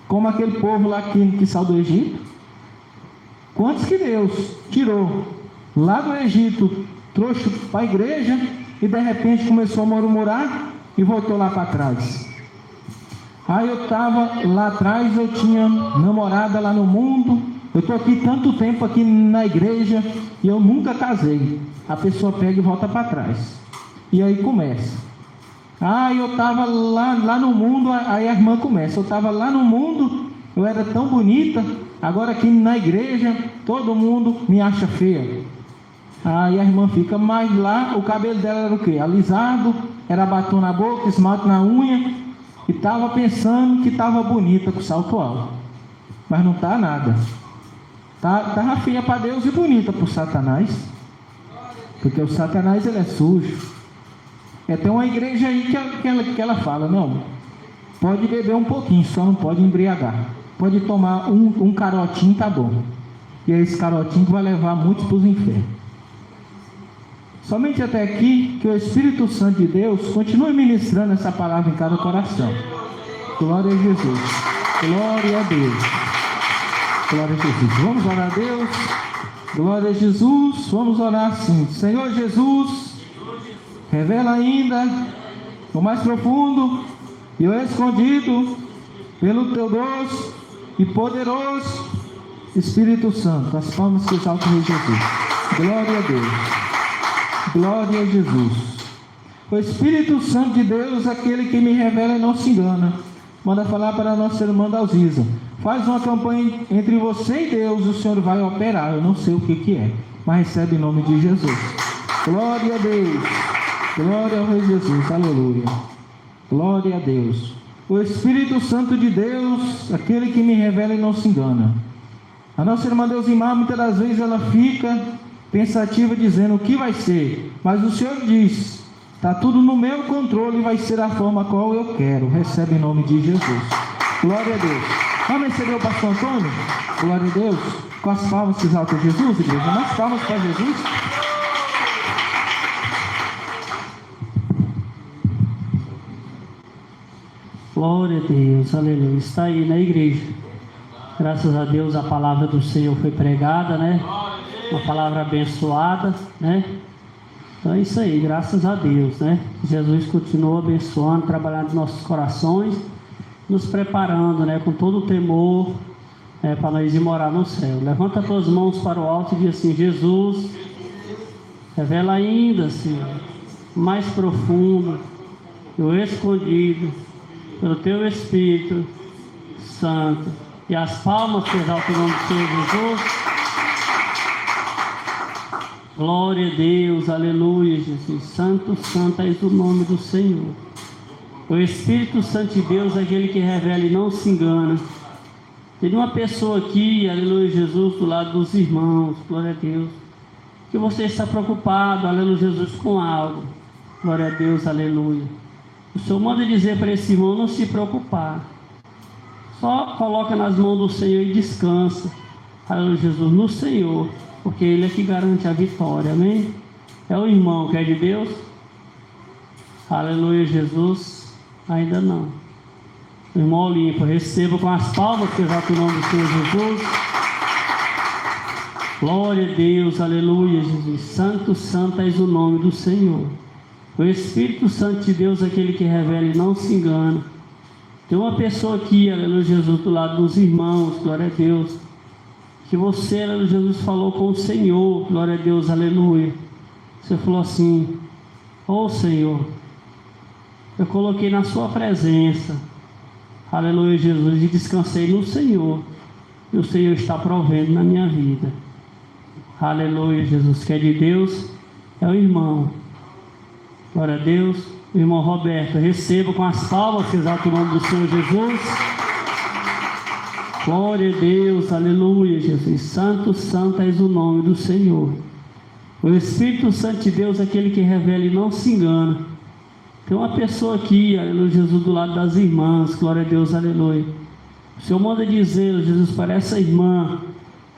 S5: como aquele povo lá que saiu do Egito. Quantos que Deus tirou lá do Egito, trouxe para a igreja e de repente começou a murmurar e voltou lá para trás. Aí eu estava lá atrás, eu tinha namorada lá no mundo, eu estou aqui tanto tempo aqui na igreja e eu nunca casei. A pessoa pega e volta para trás. E aí começa. Eu estava lá no mundo, aí a irmã começa. Eu estava lá no mundo, eu era tão bonita, agora aqui na igreja, todo mundo me acha feia. Aí a irmã fica, mas lá o cabelo dela era o quê? Alisado, era batom na boca, esmalte na unha, e estava pensando que estava bonita com salto alto. Mas não está nada. Estava feia para Deus e bonita para o Satanás. Porque o Satanás ele é sujo. Tem uma igreja aí que ela fala, não, pode beber um pouquinho, só não pode embriagar. Pode tomar um carotinho, tá bom. E é esse carotinho que vai levar muitos para os infernos. Somente até aqui, que o Espírito Santo de Deus continue ministrando essa palavra em cada coração. Glória a Jesus. Glória a Deus. Glória a Jesus. Vamos orar a Deus. Glória a Jesus. Vamos orar assim. Senhor Jesus, revela ainda o mais profundo e o escondido pelo teu doce e poderoso Espírito Santo. As palmas que exaltam o Rei Jesus. Glória a Deus. Glória a Jesus. O Espírito Santo de Deus, aquele que me revela e não se engana, manda falar para a nossa irmã Dalzisa. Faz uma campanha entre você e Deus, o Senhor vai operar. Eu não sei o que é, mas recebe em nome de Jesus. Glória a Deus. Glória ao Rei Jesus. Aleluia. Glória a Deus. O Espírito Santo de Deus, aquele que me revela e não se engana. A nossa irmã Deusimar, muitas das vezes ela fica pensativa dizendo o que vai ser, mas o Senhor diz, está tudo no meu controle e vai ser a forma qual eu quero. Recebe em nome de Jesus. Glória a Deus. Vamos receber o pastor Antônio? Glória a Deus. Com as palmas que exaltam Jesus, igreja. Mais palmas para Jesus.
S6: Glória a Deus, aleluia. Está aí na igreja. Graças a Deus a palavra do Senhor foi pregada, né? Uma palavra abençoada, né? Então é isso aí, graças a Deus, né? Jesus continua abençoando, trabalhando nos nossos corações, nos preparando, né? Com todo o temor, para nós ir morar no céu. Levanta as tuas mãos para o alto e diz assim: Jesus, revela ainda, Senhor, mais profundo, o escondido, pelo teu Espírito Santo. E as palmas que exaltam o nome do Senhor Jesus. Glória a Deus, aleluia, Jesus. Santo, santo és o nome do Senhor. O Espírito Santo de Deus é aquele que revela e não se engana. Tem uma pessoa aqui, aleluia, Jesus, do lado dos irmãos, glória a Deus, que você está preocupado, aleluia, Jesus, com algo, glória a Deus, aleluia. O Senhor manda dizer para esse irmão não se preocupar, só coloca nas mãos do Senhor e descansa, aleluia, Jesus, no Senhor, porque Ele é que garante a vitória, amém? É o irmão que é de Deus? Aleluia, Jesus, ainda não. Irmão Olimpo, receba com as palmas que exalta o nome do Senhor Jesus. Glória a Deus, aleluia, Jesus. Santo, santo és o nome do Senhor. O Espírito Santo de Deus, aquele que revela e não se engana. Tem uma pessoa aqui, aleluia, Jesus, do lado dos irmãos, glória a Deus. Que você, aleluia, Jesus, falou com o Senhor, glória a Deus, aleluia. Você falou assim: ó Senhor, eu coloquei na sua presença, aleluia, Jesus, e descansei no Senhor, e o Senhor está provendo na minha vida, aleluia, Jesus, que é de Deus, é o irmão, glória a Deus, o irmão Roberto, receba com as palmas que exalta o nome do Senhor Jesus, glória a Deus, aleluia, Jesus, santo, santo és o nome do Senhor, o Espírito Santo de Deus, aquele que revela e não se engana. Tem uma pessoa aqui, aleluia, Jesus, do lado das irmãs, glória a Deus, aleluia. O Senhor manda dizer, Jesus, para essa irmã,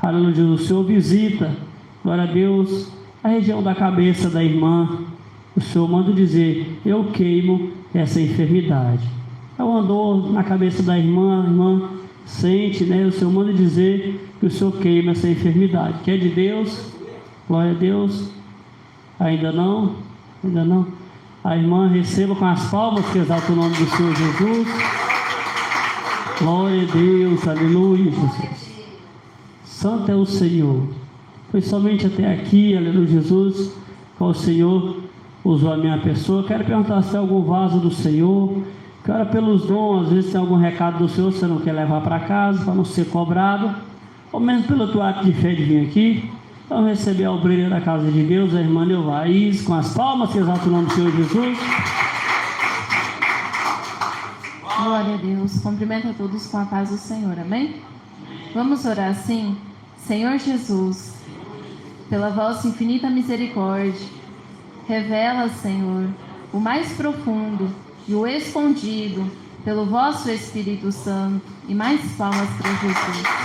S6: aleluia, Jesus, o Senhor visita, glória a Deus, a região da cabeça da irmã. O Senhor manda dizer: eu queimo essa enfermidade. É uma dor na cabeça da irmã, a irmã sente, né? O Senhor manda dizer que o Senhor queima essa enfermidade. Que é de Deus, glória a Deus. Ainda não? Ainda não? A irmã receba com as palmas que exalta o nome do Senhor Jesus. Glória a Deus, aleluia, Jesus. Santo é o Senhor. Foi somente até aqui, aleluia, Jesus, que o Senhor usou a minha pessoa. Quero perguntar se tem algum vaso do Senhor. Quero pelos dons, às vezes tem algum recado do Senhor que você não quer levar para casa, para não ser cobrado, ou mesmo pelo teu ato de fé de vir aqui. Então receber a obreira da casa de Deus, a irmã Neuvaís, com as palmas que exalta o nome do Senhor Jesus.
S3: Glória a Deus. Cumprimento a todos com a paz do Senhor, amém? Vamos orar assim. Senhor Jesus, pela vossa infinita misericórdia, revela, Senhor, o mais profundo e o escondido pelo vosso Espírito Santo. E mais palmas para Jesus.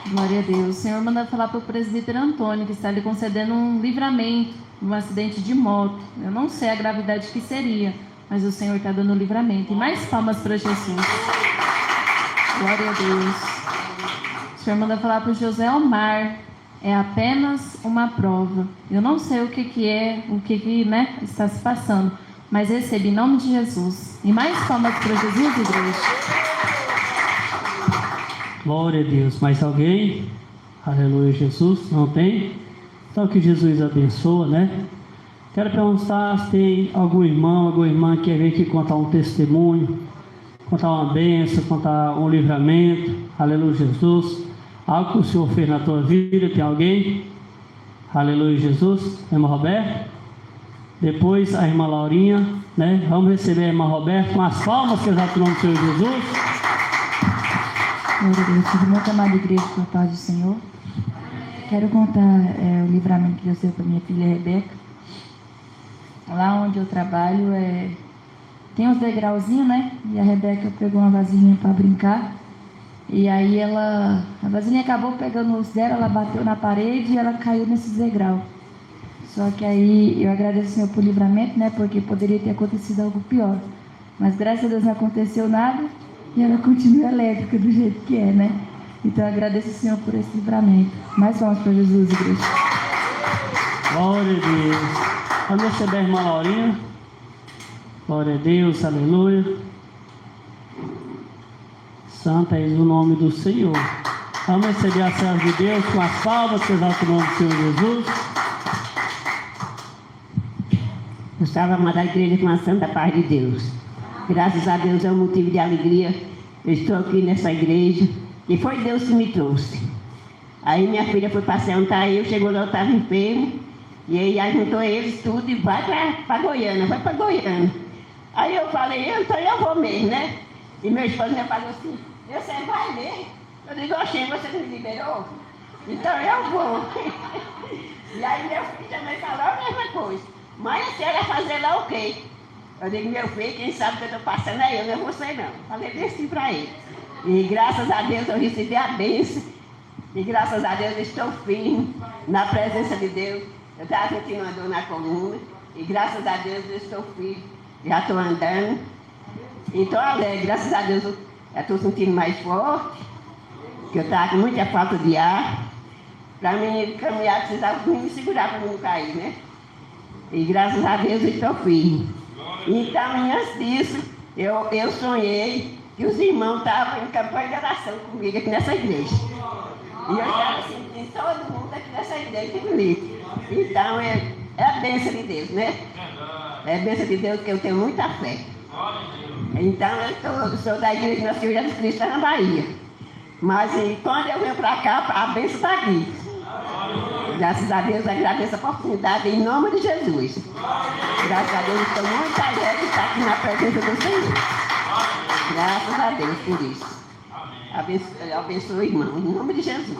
S3: Glória a Deus. O Senhor manda falar para o presbítero Antônio, que está lhe concedendo um livramento de um acidente de moto. Eu não sei a gravidade que seria, mas o Senhor está dando livramento. E mais palmas para Jesus. Glória a Deus. O Senhor manda falar para o José Omar: é apenas uma prova. Eu não sei o que é, né, está se passando, mas recebi em nome de Jesus. E mais palmas para Jesus, igreja.
S6: Glória a Deus. Mais alguém? Aleluia, Jesus. Não tem? Então que Jesus abençoa, né? Quero perguntar se tem algum irmão, alguma irmã que quer vir aqui contar um testemunho, contar uma bênção, contar um livramento. Aleluia, Jesus. Algo que o Senhor fez na tua vida. Tem alguém? Aleluia, Jesus. Irmã Roberto. Depois a irmã Laurinha, né? Vamos receber a irmã Roberto com as palmas que exalta o nome do Senhor Jesus.
S1: Glória a Deus, tudo muito amada igreja, com a paz do Senhor. Quero contar o livramento que Deus deu para minha filha Rebeca. Lá onde eu trabalho, tem uns degrauzinhos, né? E a Rebeca pegou uma vasilhinha para brincar. E aí a vasilhinha acabou pegando o osso dela, ela bateu na parede e ela caiu nesse degrau. Só que aí eu agradeço ao Senhor por livramento, né? Porque poderia ter acontecido algo pior. Mas graças a Deus não aconteceu nada. E ela continua elétrica do jeito que é, né? Então eu agradeço ao Senhor por esse livramento. Mais palmas para Jesus, igreja.
S6: Glória a Deus. Vamos receber a irmã Laurinha. Glória a Deus, aleluia. Santo é o nome do Senhor. Vamos receber a serva de Deus com as palmas que exalta o nome do Senhor Jesus.
S7: Eu estava amada a igreja com a santa paz de Deus. Graças a Deus é um motivo de alegria. Eu estou aqui nessa igreja e foi Deus que me trouxe. Aí minha filha foi passear um taio, chegou lá, eu estava enfermo. E aí juntou eles tudo e vai para Goiânia, vai para Goiânia. Aí eu falei, então eu vou mesmo, né? E meu esposo me falou assim, você vai ler? Eu digo, oxe, você não me liberou? Então eu vou. E aí meu filho também falou a mesma coisa. Mãe, a senhora vai fazer lá o quê? Eu digo, meu filho, quem sabe o que eu estou passando é eu, não é você não. Falei bem assim para ele. E graças a Deus eu recebi a bênção. E graças a Deus eu estou firme na presença de Deus. Eu estava sentindo uma dor na coluna. E graças a Deus eu estou firme. Já estou andando. E estou alegre. Graças a Deus eu já estou sentindo mais forte. Porque eu estava com muita falta de ar. Para mim caminhar precisava me segurar para não cair, né? E graças a Deus eu estou firme. Então, antes disso, eu sonhei que os irmãos estavam em campanha de oração comigo aqui nessa igreja. E eu estava sentindo todo mundo aqui nessa igreja, que bonito. Então, é a bênção de Deus, né? É a bênção de Deus que eu tenho muita fé. Então, eu sou da igreja de Nosso Senhor Jesus Cristo na Bahia. Mas quando eu venho para cá, a bênção está aqui. Graças a Deus, agradeço a oportunidade em nome de Jesus. Graças a Deus, estou muito alegre de estar aqui na presença do Senhor. Graças a Deus por isso. Abençoe o irmão, em nome de Jesus.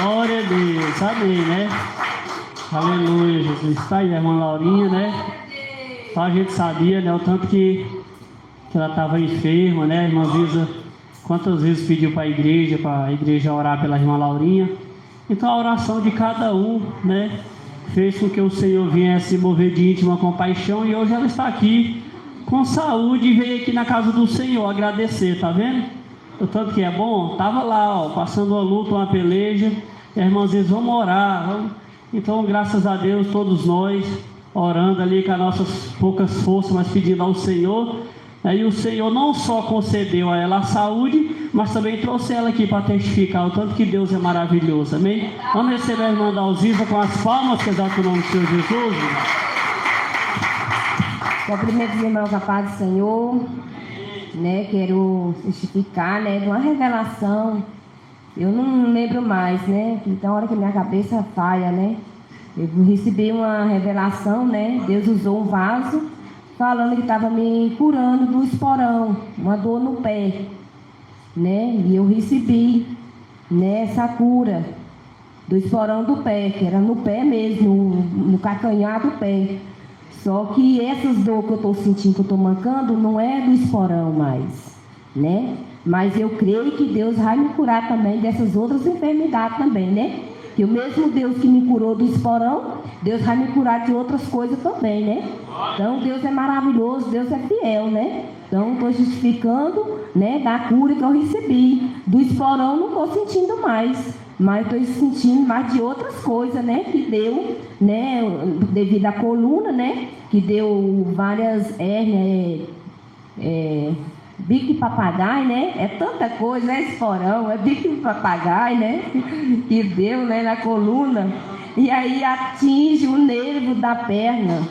S6: Glória a Deus, amém, né? Aleluia, Jesus. Está aí a irmã Laurinha, né? Só a gente sabia, né? O tanto que ela estava enferma, né? A irmã Zisa, quantas vezes pediu para a igreja orar pela irmã Laurinha. Então a oração de cada um, né? Fez com que o Senhor viesse mover de íntima compaixão. E hoje ela está aqui com saúde e veio aqui na casa do Senhor agradecer, tá vendo? O tanto que é bom, estava lá, ó, passando uma luta, uma peleja. E as irmãs dizem, vamos orar, vamos. Então, graças a Deus, todos nós orando ali com as nossas poucas forças, mas pedindo ao Senhor. Aí o Senhor não só concedeu a ela a saúde, mas também trouxe ela aqui para testificar o tanto que Deus é maravilhoso, amém? Vamos receber a irmã Dalziva com as palmas, que exalta o nome do Senhor Jesus.
S8: Cumprimento os irmãos da paz do Senhor, né? Quero testificar, né, de uma revelação. Eu não lembro mais, né? Então, a hora que minha cabeça falha, né? Eu recebi uma revelação, né? Deus usou um vaso falando que estava me curando do esporão, uma dor no pé, né? E eu recebi, né, essa cura do esporão do pé, que era no pé mesmo, no calcanhar do pé. Só que essas dores que eu estou sentindo, que eu estou mancando, não é do esporão mais, né? Mas eu creio que Deus vai me curar também dessas outras enfermidades também, né? Que o mesmo Deus que me curou do esporão, Deus vai me curar de outras coisas também, né? Então Deus é maravilhoso, Deus é fiel, né? Então estou justificando, né, da cura que eu recebi. Do esporão não estou sentindo mais, mas estou sentindo mais de outras coisas, né? Que deu, né, devido à coluna, né? Que deu várias hérnias, bico de papagaio, né? É tanta coisa, né? Esporão, é bico de papagaio, né? Que deu, né, na coluna. E aí atinge o nervo da perna,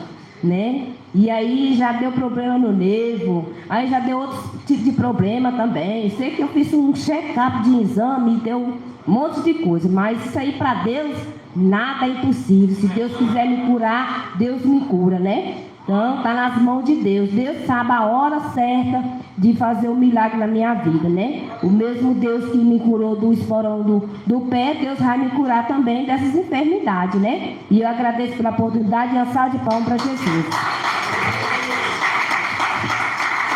S8: né? E aí já deu problema no nervo, aí já deu outro tipo de problema também. Sei que eu fiz um check-up de exame e deu um monte de coisa, mas isso aí para Deus nada é impossível. Se Deus quiser me curar, Deus me cura, né? Então está nas mãos de Deus. Deus sabe a hora certa de fazer um milagre na minha vida, né? O mesmo Deus que me curou do esporão do pé, Deus vai me curar também dessas enfermidades, né? E eu agradeço pela oportunidade e a salva de palmas para Jesus.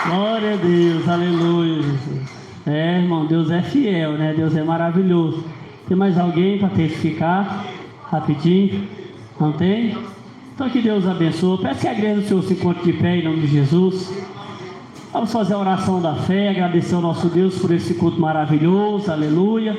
S6: Glória a Deus, aleluia, Jesus. É, irmão, Deus é fiel, né? Deus é maravilhoso. Tem mais alguém para testificar? Rapidinho? Não tem? Então que Deus abençoe. Peço que a igreja do Senhor se encontre de pé em nome de Jesus. Vamos fazer a oração da fé, agradecer ao nosso Deus por esse culto maravilhoso, aleluia,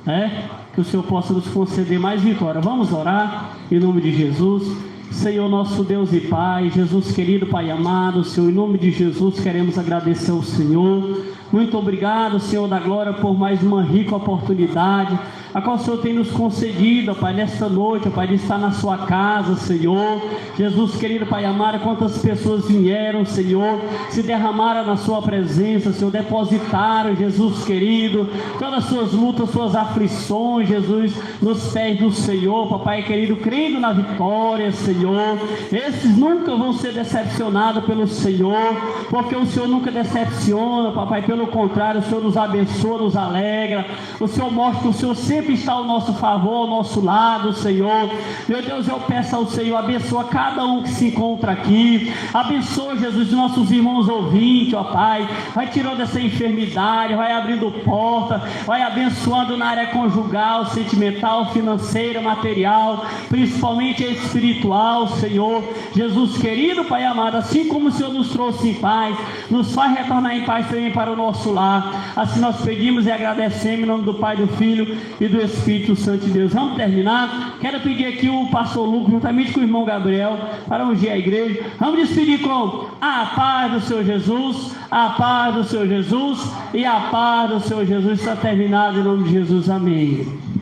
S6: né? Que o Senhor possa nos conceder mais vitória. Vamos orar em nome de Jesus. Senhor nosso Deus e Pai, Jesus querido, Pai amado, Senhor, em nome de Jesus queremos agradecer ao Senhor. Muito obrigado, Senhor da glória, por mais uma rica oportunidade a qual o Senhor tem nos concedido, ó Pai, nesta noite, ó Pai, de estar na sua casa, Senhor. Jesus querido, Pai amado, quantas pessoas vieram, Senhor, se derramaram na sua presença, Senhor, depositaram, Jesus querido, todas as suas lutas, suas aflições, Jesus, nos pés do Senhor, Papai querido, crendo na vitória, Senhor. Esses nunca vão ser decepcionados pelo Senhor, porque o Senhor nunca decepciona, Papai, pelo contrário, o Senhor nos abençoa, nos alegra, o Senhor mostra que o Senhor sempre está ao nosso favor, ao nosso lado, Senhor. Meu Deus, eu peço ao Senhor, abençoa cada um que se encontra aqui, abençoa, Jesus, nossos irmãos ouvintes, ó Pai, vai tirando essa enfermidade, vai abrindo porta, vai abençoando na área conjugal, sentimental, financeira, material, principalmente espiritual, Senhor. Jesus querido, Pai amado, assim como o Senhor nos trouxe em paz, nos faz retornar em paz também para o nosso lar. Assim nós pedimos e agradecemos em nome do Pai, do Filho e do Espírito Santo de Deus. Vamos terminar. Quero pedir aqui o pastor Lucas, juntamente com o irmão Gabriel, para ungir a igreja. Vamos despedir com a paz do Senhor Jesus, a paz do Senhor Jesus e a paz do Senhor Jesus. Está terminado em nome de Jesus. Amém.